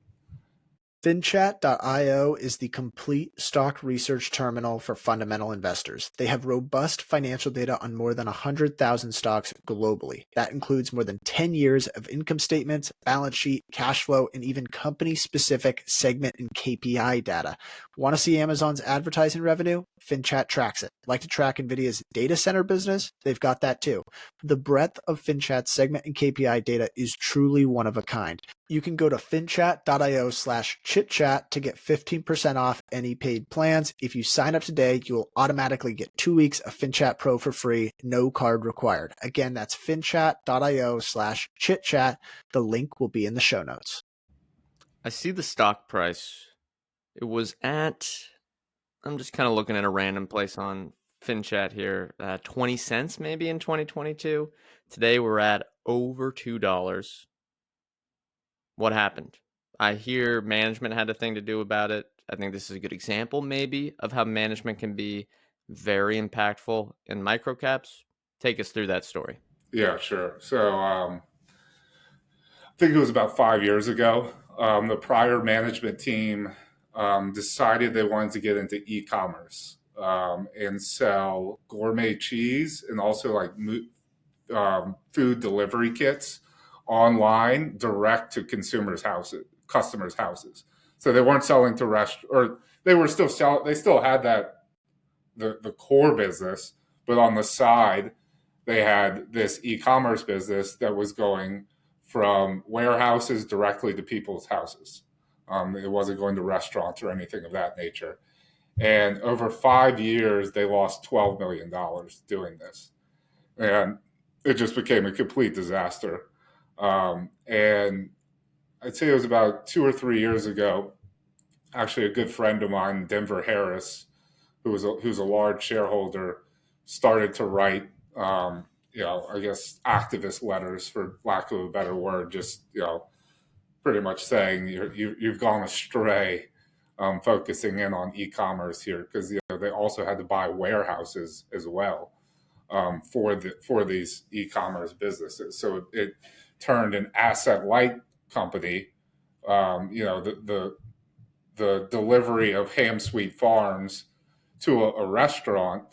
FinChat.io is the complete stock research terminal for fundamental investors. They have robust financial data on more than 100,000 stocks globally. That includes more than 10 years of income statements, balance sheet, cash flow, and even company-specific segment and KPI data. Want to see Amazon's advertising revenue? FinChat tracks it. Like to track NVIDIA's data center business? They've got that too. The breadth of FinChat's segment and KPI data is truly one of a kind. You can go to finchat.io/chitchat to get 15% off any paid plans. If you sign up today, you will automatically get 2 weeks of FinChat Pro for free, no card required. Again, that's finchat.io/chitchat. The link will be in the show notes. I see the stock price. It was at, I'm just kind of looking at a random place on FinChat here, 20 cents maybe in 2022. Today we're at over $2. What happened? I hear management had a thing to do about it. I think this is a good example maybe of how management can be very impactful in microcaps. Take us through that story. Yeah, sure. So I think it was about 5 years ago. The prior management team decided they wanted to get into e-commerce and sell gourmet cheese and also like food delivery kits online direct to customers' houses. So they weren't selling to or they were still selling. They still had the core business, but on the side, they had this e-commerce business that was going from warehouses directly to people's houses. It wasn't going to restaurants or anything of that nature. And over 5 years, they lost $12 million doing this. And it just became a complete disaster. And I'd say it was about 2 or 3 years ago, actually a good friend of mine, Denver Harris, who's a large shareholder, started to write, I guess activist letters, for lack of a better word, just, pretty much saying you've gone astray, focusing in on e-commerce here, because they also had to buy warehouses as well for these e-commerce businesses. So it turned an asset-light company, the delivery of Ham Sweet Farms to a restaurant.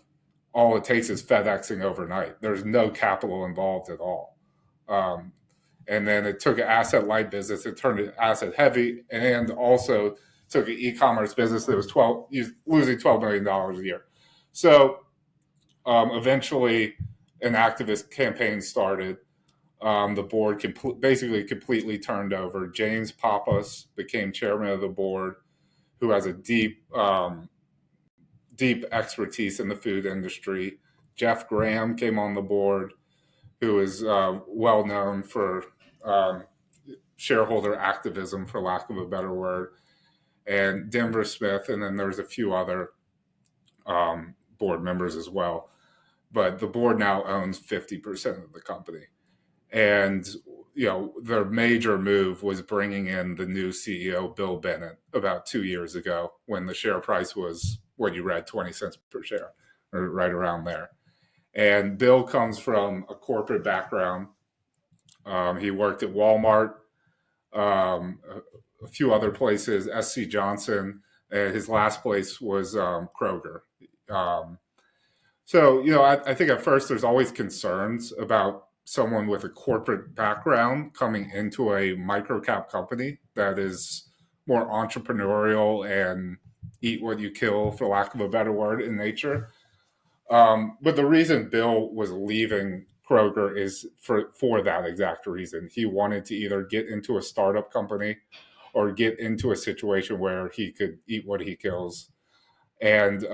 All it takes is FedExing overnight. There's no capital involved at all. And then it took an asset-light business, it turned it asset-heavy, and also took an e-commerce business that was losing $12 million a year. So eventually, an activist campaign started. The board basically completely turned over. James Pappas became chairman of the board, who has a deep expertise in the food industry. Jeff Graham came on the board, who is well known for shareholder activism, for lack of a better word, and Denver Smith, and then there's a few other board members as well. But the board now owns 50% of the company. And, their major move was bringing in the new CEO, Bill Bennett, about 2 years ago, when the share price was, what you read, 20 cents per share, or right around there. And Bill comes from a corporate background. He worked at Walmart, a few other places, SC Johnson, and his last place was Kroger. I think at first there's always concerns about someone with a corporate background coming into a microcap company that is more entrepreneurial and eat what you kill, for lack of a better word, in nature. But the reason Bill was leaving Kroger is for that exact reason. He wanted to either get into a startup company or get into a situation where he could eat what he kills. And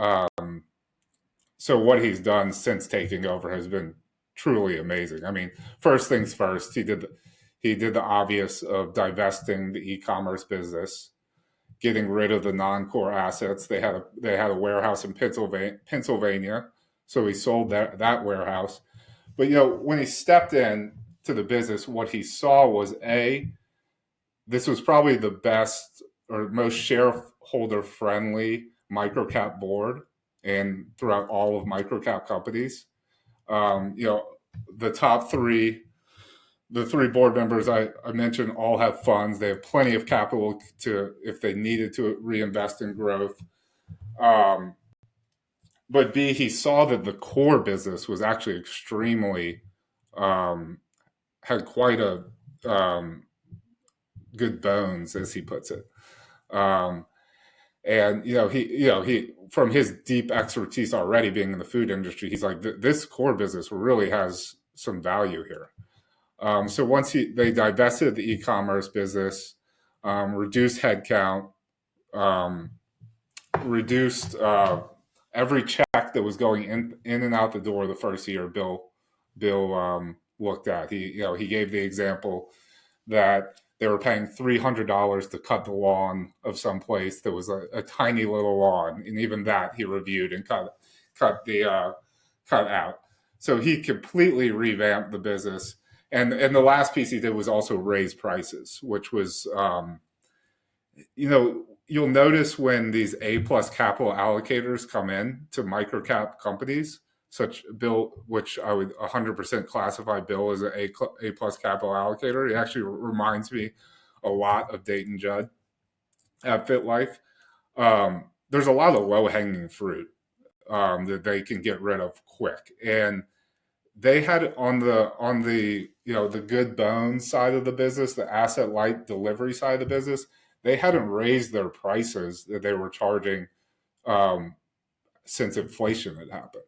so what he's done since taking over has been truly amazing. I mean, first things first, he did the obvious of divesting the e-commerce business, getting rid of the non-core assets. They had a warehouse in Pennsylvania, so he sold that warehouse. But when he stepped in to the business, what he saw was this was probably the best or most shareholder friendly microcap board, and throughout all of microcap companies. The top three, the three board members I mentioned, all have funds. They have plenty of capital if they needed to reinvest in growth. But he saw that the core business was actually extremely, had quite a good bones, as he puts it. And he from his deep expertise already being in the food industry, he's like, this core business really has some value here. So once they divested the e-commerce business, reduced headcount, reduced every check that was going in and out the door the first year, Bill looked at. He gave the example that they were paying $300 to cut the lawn of some place that was a tiny little lawn, and even that he reviewed and cut out. So he completely revamped the business, and the last piece he did was also raise prices, which was, you'll notice when these A+ capital allocators come in to microcap companies, such Bill, which I would 100% classify Bill as an A+ capital allocator. It actually reminds me a lot of Dayton Judd at FitLife. There's a lot of low-hanging fruit that they can get rid of quick, and they had on the the good bones side of the business, the asset light delivery side of the business, they hadn't raised their prices that they were charging since inflation had happened.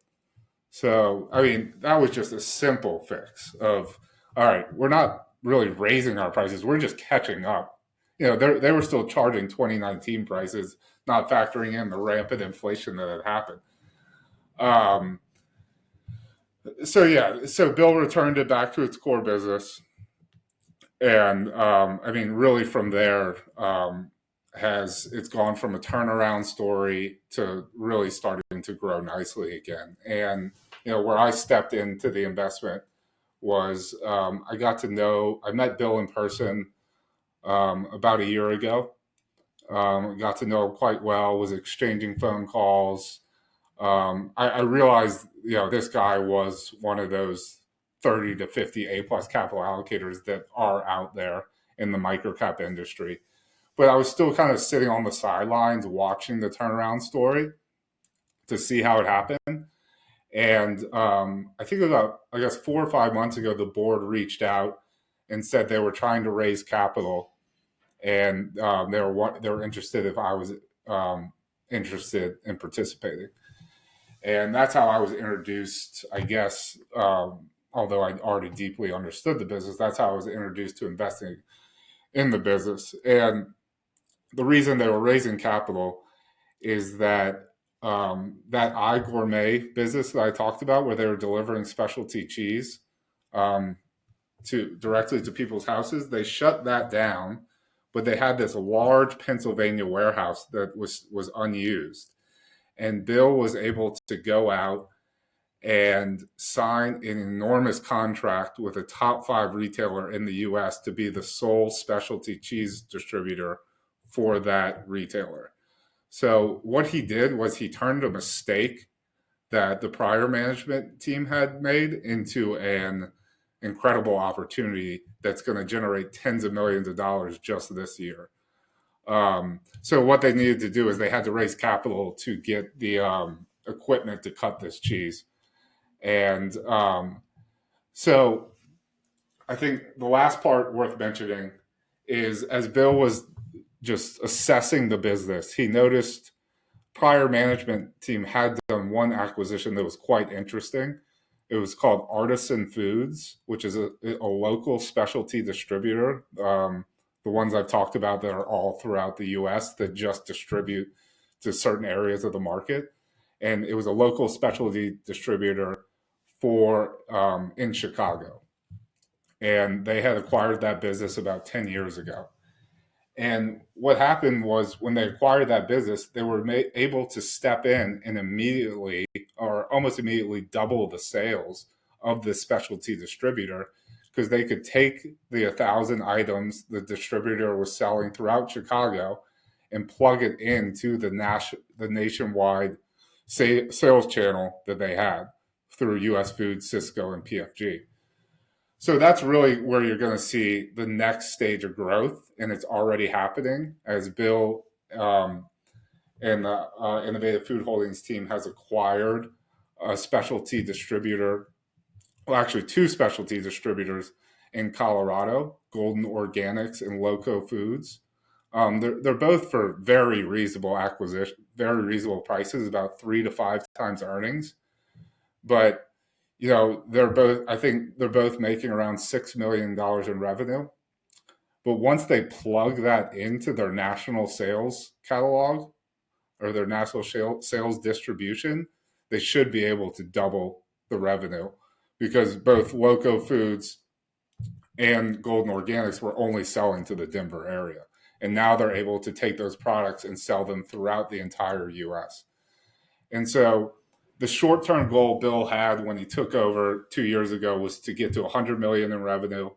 So, I mean, that was just a simple fix of, all right, we're not really raising our prices. We're just catching up. They were still charging 2019 prices, not factoring in the rampant inflation that had happened. So Bill returned it back to its core business. And I mean, really from there, it's gone from a turnaround story to really starting to grow nicely again. And where I stepped into the investment was I met Bill in person about a year ago. Got to know him quite well, was exchanging phone calls. I realized, this guy was one of those 30 to 50 A-plus capital allocators that are out there in the microcap industry. But I was still kind of sitting on the sidelines watching the turnaround story to see how it happened. And I think about, 4 or 5 months ago, the board reached out and said they were trying to raise capital. And they were interested if I was interested in participating. And that's how I was introduced, I guess, although I already deeply understood the business, that's how I was introduced to investing in the business. And the reason they were raising capital is that that iGourmet business that I talked about, where they were delivering specialty cheese directly to people's houses, they shut that down, but they had this large Pennsylvania warehouse that was unused. And Bill was able to go out and sign an enormous contract with a top 5 retailer in the U.S. to be the sole specialty cheese distributor for that retailer. So what he did was he turned a mistake that the prior management team had made into an incredible opportunity that's going to generate tens of millions of dollars just this year. So what they needed to do is they had to raise capital to get the equipment to cut this cheese. And so I think the last part worth mentioning is, as Bill was just assessing the business, he noticed prior management team had done one acquisition that was quite interesting. It was called Artisan Foods, which is a local specialty distributor. The ones I've talked about that are all throughout the U.S. that just distribute to certain areas of the market. And it was a local specialty distributor in Chicago. And they had acquired that business about 10 years ago. And what happened was when they acquired that business, they were able to step in and immediately or almost immediately double the sales of the specialty distributor, because they could take the 1,000 items the distributor was selling throughout Chicago and plug it into the nationwide sales channel that they had through US Foods, Cisco, and PFG. So that's really where you're going to see the next stage of growth, and it's already happening as Bill and the Innovative Food Holdings team has acquired a specialty distributor, well, actually 2 specialty distributors in Colorado, Golden Organics and Loco Foods. They're both for very reasonable prices, about 3 to 5 times earnings. But I think they're both making around $6 million in revenue. But once they plug that into their national sales catalog or their national sales distribution, they should be able to double the revenue, because both Loco Foods and Golden Organics were only selling to the Denver area. And now they're able to take those products and sell them throughout the entire U.S. And so the short-term goal Bill had when he took over 2 years ago was to get to $100 million in revenue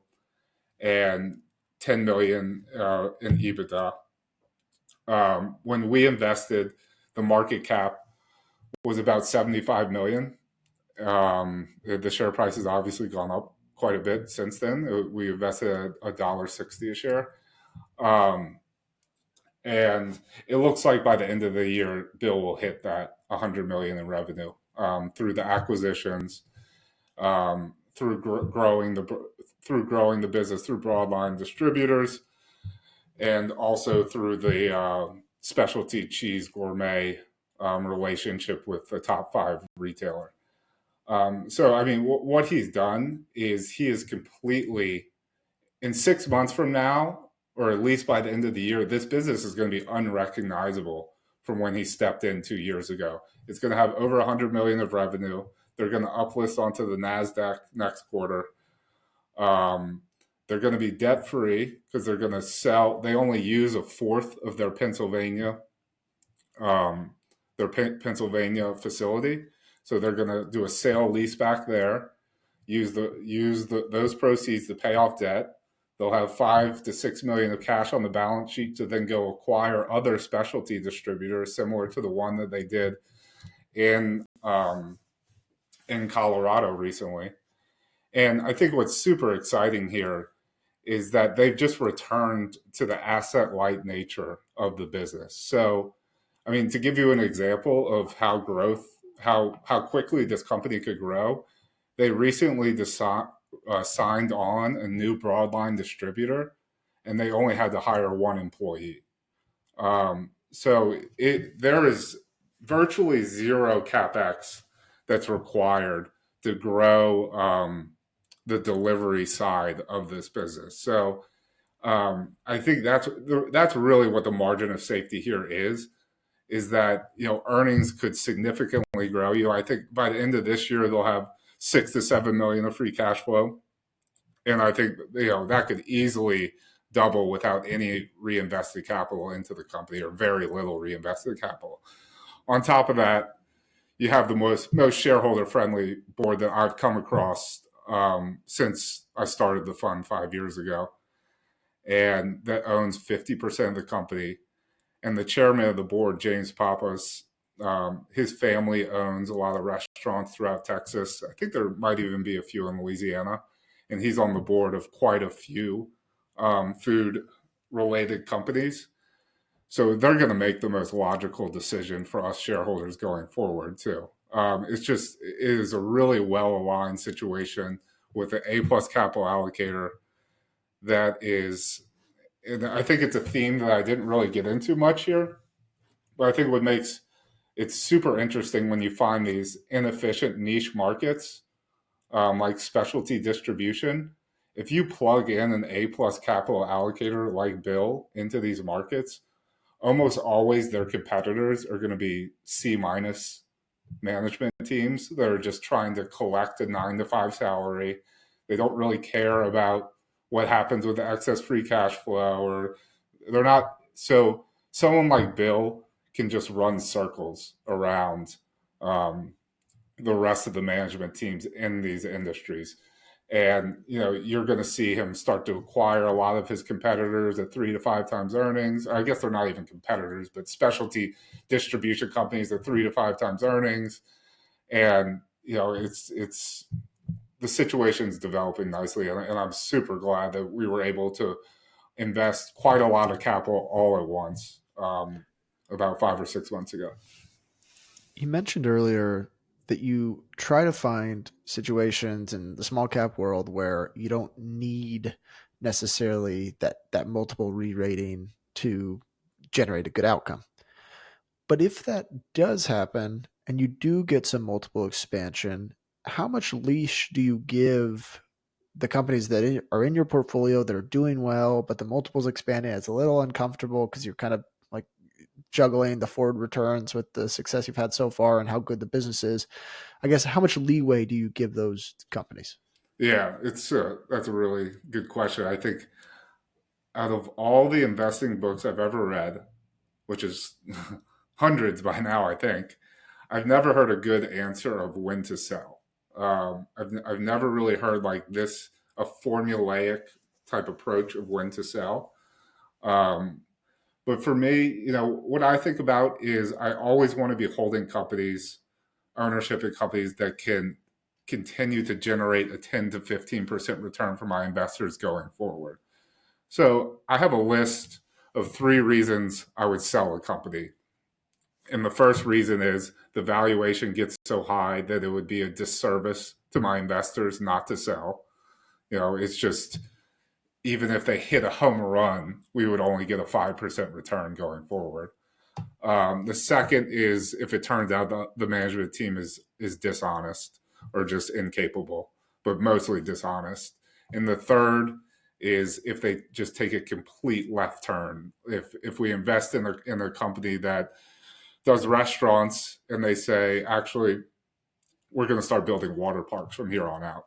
and $10 million in EBITDA. When we invested, the market cap was about $75 million. The share price has obviously gone up quite a bit since then. We invested at $1.60 a share. And it looks like by the end of the year, Bill will hit that $100 million in revenue through the acquisitions, through growing the business through broadline distributors, and also through the specialty cheese gourmet relationship with the top 5 retailer. So, I mean, what he's done is he is completely, in 6 months from now, or at least by the end of the year, this business is going to be unrecognizable from when he stepped in 2 years ago. It's going to have over 100 million of revenue. They're going to uplist onto the NASDAQ next quarter. They're going to be debt free because they're going to sell. They only use a fourth of their Pennsylvania facility. So they're going to do a sale leaseback there, use those proceeds to pay off debt. They'll have 5 to 6 million of cash on the balance sheet to then go acquire other specialty distributors similar to the one that they did in Colorado recently. And I think what's super exciting here is that they've just returned to the asset light nature of the business. So, I mean, to give you an example of how quickly this company could grow, they recently signed on a new broadline distributor, and they only had to hire 1 employee. So there is virtually zero CapEx that's required to grow the delivery side of this business. So I think that's really what the margin of safety here is that, earnings could significantly grow. I think by the end of this year, they'll have 6 to 7 million of free cash flow. And I think, that could easily double without any reinvested capital into the company, or very little reinvested capital. On top of that, you have the most shareholder friendly board that I've come across since I started the fund 5 years ago, and that owns 50% of the company. And the chairman of the board, James Pappas, his family owns a lot of restaurants throughout Texas. I think there might even be a few in Louisiana. And he's on the board of quite a few food-related companies. So they're going to make the most logical decision for us shareholders going forward, too. It is a really well-aligned situation with an A-plus capital allocator that is, and I think it's a theme that I didn't really get into much here, but I think what makes it super interesting when you find these inefficient niche markets, like specialty distribution, if you plug in an A-plus capital allocator like Bill into these markets, almost always their competitors are going to be C-minus management teams that are just trying to collect a 9-to-5 salary. They don't really care about what happens with the excess free cash flow, or they're not. So someone like Bill can just run circles around the rest of the management teams in these industries. And, you're going to see him start to acquire a lot of his competitors at 3 to 5 times earnings. I guess they're not even competitors, but specialty distribution companies at 3 to 5 times earnings. And, it's the situation's developing nicely. And I'm super glad that we were able to invest quite a lot of capital all at once about 5 or 6 months ago. You mentioned earlier that you try to find situations in the small cap world where you don't need necessarily that multiple re-rating to generate a good outcome. But if that does happen and you do get some multiple expansion, how much leash do you give the companies that are in your portfolio that are doing well, but the multiples expanding? It's a little uncomfortable because you're kind of like juggling the forward returns with the success you've had so far and how good the business is. I guess, how much leeway do you give those companies? Yeah, that's a really good question. I think out of all the investing books I've ever read, which is hundreds by now, I think, I've never heard a good answer of when to sell. I've never really heard like this, a formulaic type approach of when to sell. But for me, what I think about is I always want to be holding companies, ownership in companies that can continue to generate a 10 to 15% return for my investors going forward. So I have a list of 3 reasons I would sell a company. And the first reason is the valuation gets so high that it would be a disservice to my investors not to sell. It's just, even if they hit a home run, we would only get a 5% return going forward. The second is if it turns out the management team is dishonest or just incapable, but mostly dishonest. And the third is if they just take a complete left turn. If we invest in a company that does restaurants and they say, actually, we're going to start building water parks from here on out.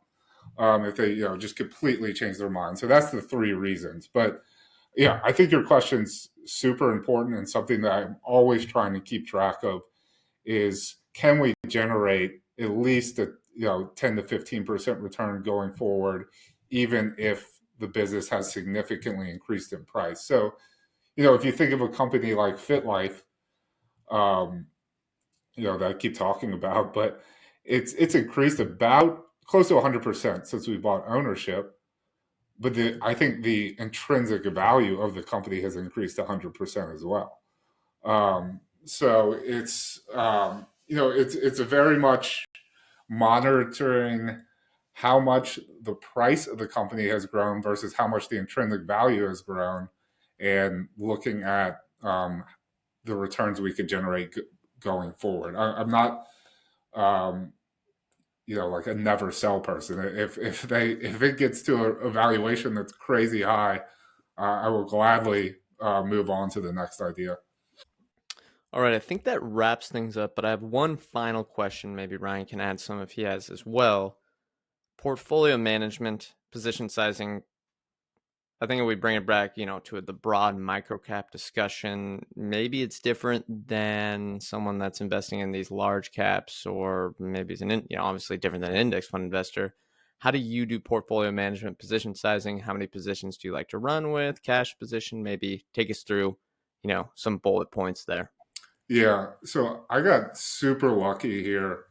If they just completely change their mind. So that's the three reasons. But yeah, I think your question's super important, and something that I'm always trying to keep track of is, can we generate at least a 10 to 15% return going forward, even if the business has significantly increased in price. So, if you think of a company like FitLife, that I keep talking about, but it's increased about close to 100% since we bought ownership. But I think the intrinsic value of the company has increased 100% as well. So it's it's a very much monitoring how much the price of the company has grown versus how much the intrinsic value has grown, and looking at the returns we could generate going forward. I'm not like a never sell person. If it gets to a valuation that's crazy high, I will gladly move on to the next idea. All right, I think that wraps things up, but I have one final question. Maybe Ryan can add some if he has as well. Portfolio management, position sizing. I think if we bring it back, to the broad microcap discussion, maybe it's different than someone that's investing in these large caps, or maybe it's obviously different than an index fund investor. How do you do portfolio management, position sizing? How many positions do you like to run with? Cash position? Maybe take us through, some bullet points there. Yeah, so I got super lucky here.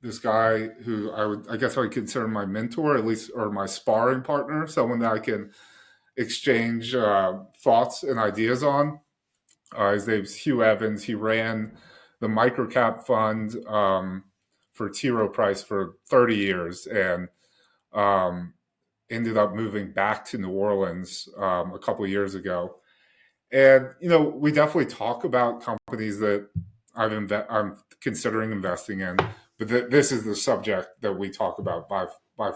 This guy who I guess I would consider my mentor, at least, or my sparring partner, someone that I can exchange thoughts and ideas on. His name's Hugh Evans. He ran the Microcap fund for T. Rowe Price for 30 years, and ended up moving back to New Orleans a couple of years ago. And we definitely talk about companies that I'm considering investing in, but this is the subject that we talk about by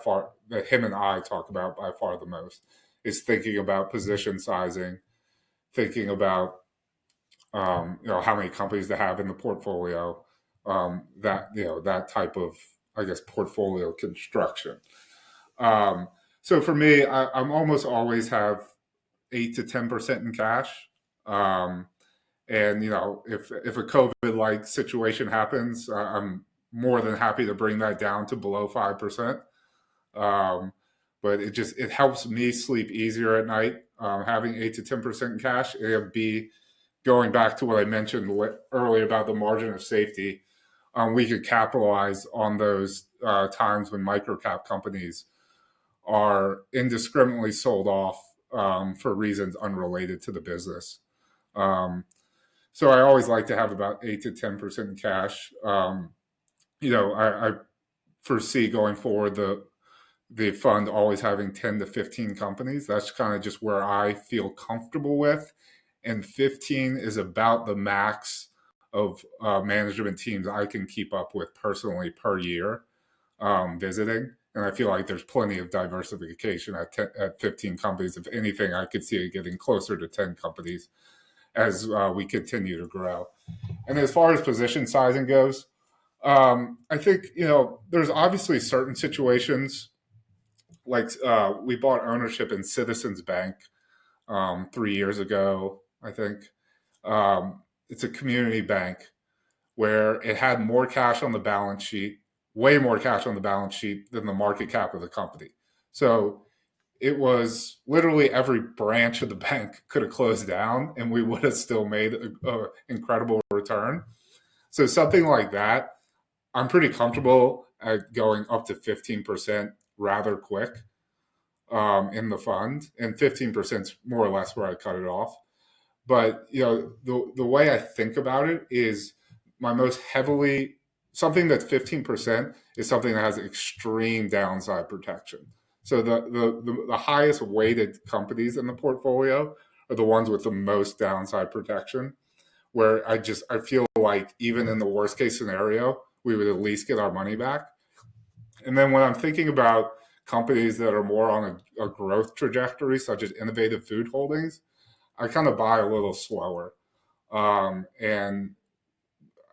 far, that him and I talk about by far the most, is thinking about position sizing, thinking about how many companies to have in the portfolio, that type of, I guess, portfolio construction. So for me, I'm almost always have 8 to 10% in cash. And if a COVID-like situation happens, I'm more than happy to bring that down to below 5%. But it helps me sleep easier at night, having 8 to 10% in cash. And B, going back to what I mentioned earlier about the margin of safety, we could capitalize on those times when microcap companies are indiscriminately sold off for reasons unrelated to the business. So I always like to have about 8 to 10% in cash. I foresee going forward the fund always having 10 to 15 companies. That's kind of just where I feel comfortable with. And 15 is about the max of management teams I can keep up with personally per year visiting. And I feel like there's plenty of diversification at 15 companies. If anything, I could see it getting closer to 10 companies as we continue to grow. And as far as position sizing goes, I think, there's obviously certain situations, like we bought ownership in Citizens Bank 3 years ago, I think. It's a community bank where it had more cash on the balance sheet, way more cash on the balance sheet than the market cap of the company. So it was literally every branch of the bank could have closed down and we would have still made an incredible return. So something like that, I'm pretty comfortable at going up to 15% rather quick in the fund. And 15% is more or less where I cut it off. But, the way I think about it is my most heavily something that's 15% is something that has extreme downside protection. So the highest weighted companies in the portfolio are the ones with the most downside protection, where I feel like even in the worst case scenario, we would at least get our money back. And then when I'm thinking about companies that are more on a growth trajectory, such as Innovative Food Holdings, I kind of buy a little slower. And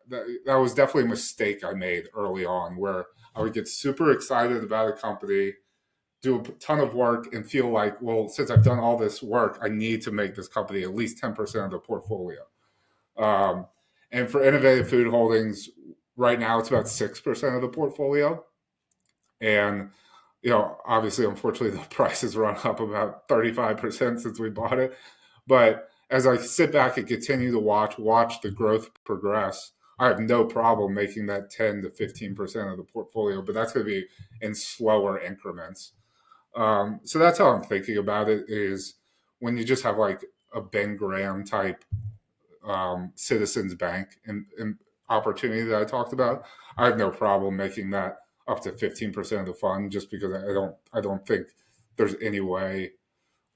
that was definitely a mistake I made early on, where I would get super excited about a company, do a ton of work, and feel like, well, since I've done all this work, I need to make this company at least 10% of the portfolio. And for Innovative Food Holdings, right now it's about 6% of the portfolio. And, obviously, unfortunately, the price has run up about 35% since we bought it. But as I sit back and continue to watch the growth progress, I have no problem making that 10 to 15% of the portfolio, but that's going to be in slower increments. So that's how I'm thinking about it, is when you just have like a Ben Graham type Citizens Bank and opportunity that I talked about, I have no problem making that up to 15% of the fund, just because I don't think there's any way,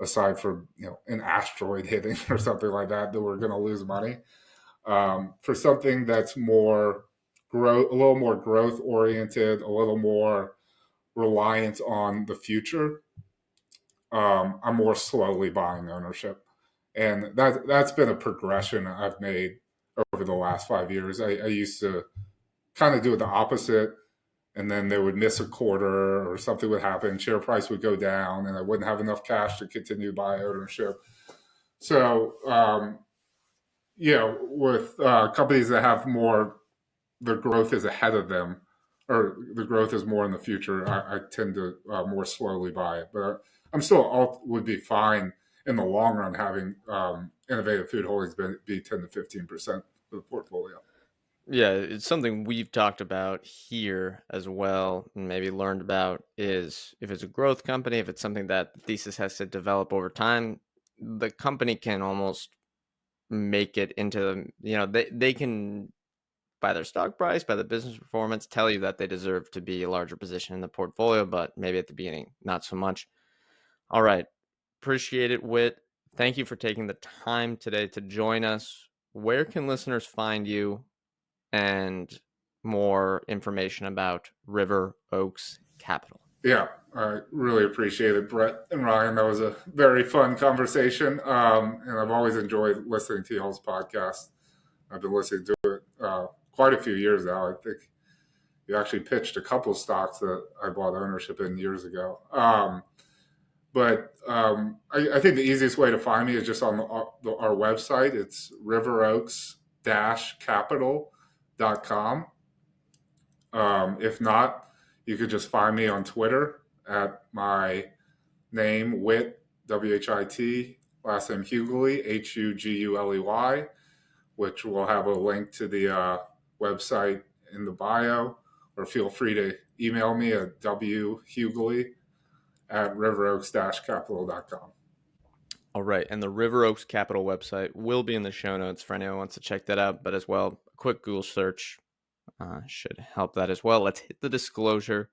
aside from an asteroid hitting or something like that we're going to lose money. For something that's more a little more growth oriented, a little more reliant on the future, I'm more slowly buying ownership. And that's been a progression I've made over the last 5 years. I used to kind of do it the opposite, and then they would miss a quarter or something would happen, share price would go down, and I wouldn't have enough cash to continue to buy ownership. So, with companies that have more, the growth is ahead of them, or the growth is more in the future, I tend to more slowly buy it. But I'm still would be fine in the long run having Innovative Food Holdings be 10 to 15% of the portfolio. Yeah, it's something we've talked about here as well, and maybe learned about, is if it's a growth company, if it's something that the thesis has to develop over time, the company can almost make it into, they can, by their stock price, by the business performance, tell you that they deserve to be a larger position in the portfolio, but maybe at the beginning, not so much. All right. Appreciate it, Whit. Thank you for taking the time today to join us. Where can listeners find you and more information about River Oaks Capital? Yeah, I really appreciate it, Brett and Ryan. That was a very fun conversation. And I've always enjoyed listening to y'all's podcast. I've been listening to it quite a few years now. I think you actually pitched a couple of stocks that I bought ownership in years ago. But I think the easiest way to find me is just on our website. It's riveroaks-capital.com. If not, you could just find me on Twitter at my name, Whit, W-H-I-T, last name Huguley, Huguley, which will have a link to the website in the bio, or feel free to email me at whuguley@riveroaks-capital.com. All right. And the River Oaks Capital website will be in the show notes for anyone who wants to check that out. But as well, a quick Google search should help that as well. Let's hit the disclosure.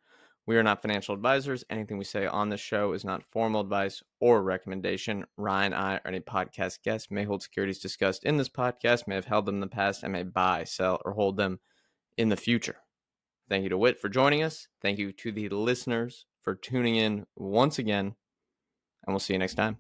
We are not financial advisors. Anything we say on this show is not formal advice or recommendation. Ryan, I, or any podcast guests may hold securities discussed in this podcast, may have held them in the past, and may buy, sell, or hold them in the future. Thank you to Whit for joining us. Thank you to the listeners for tuning in once again, and we'll see you next time.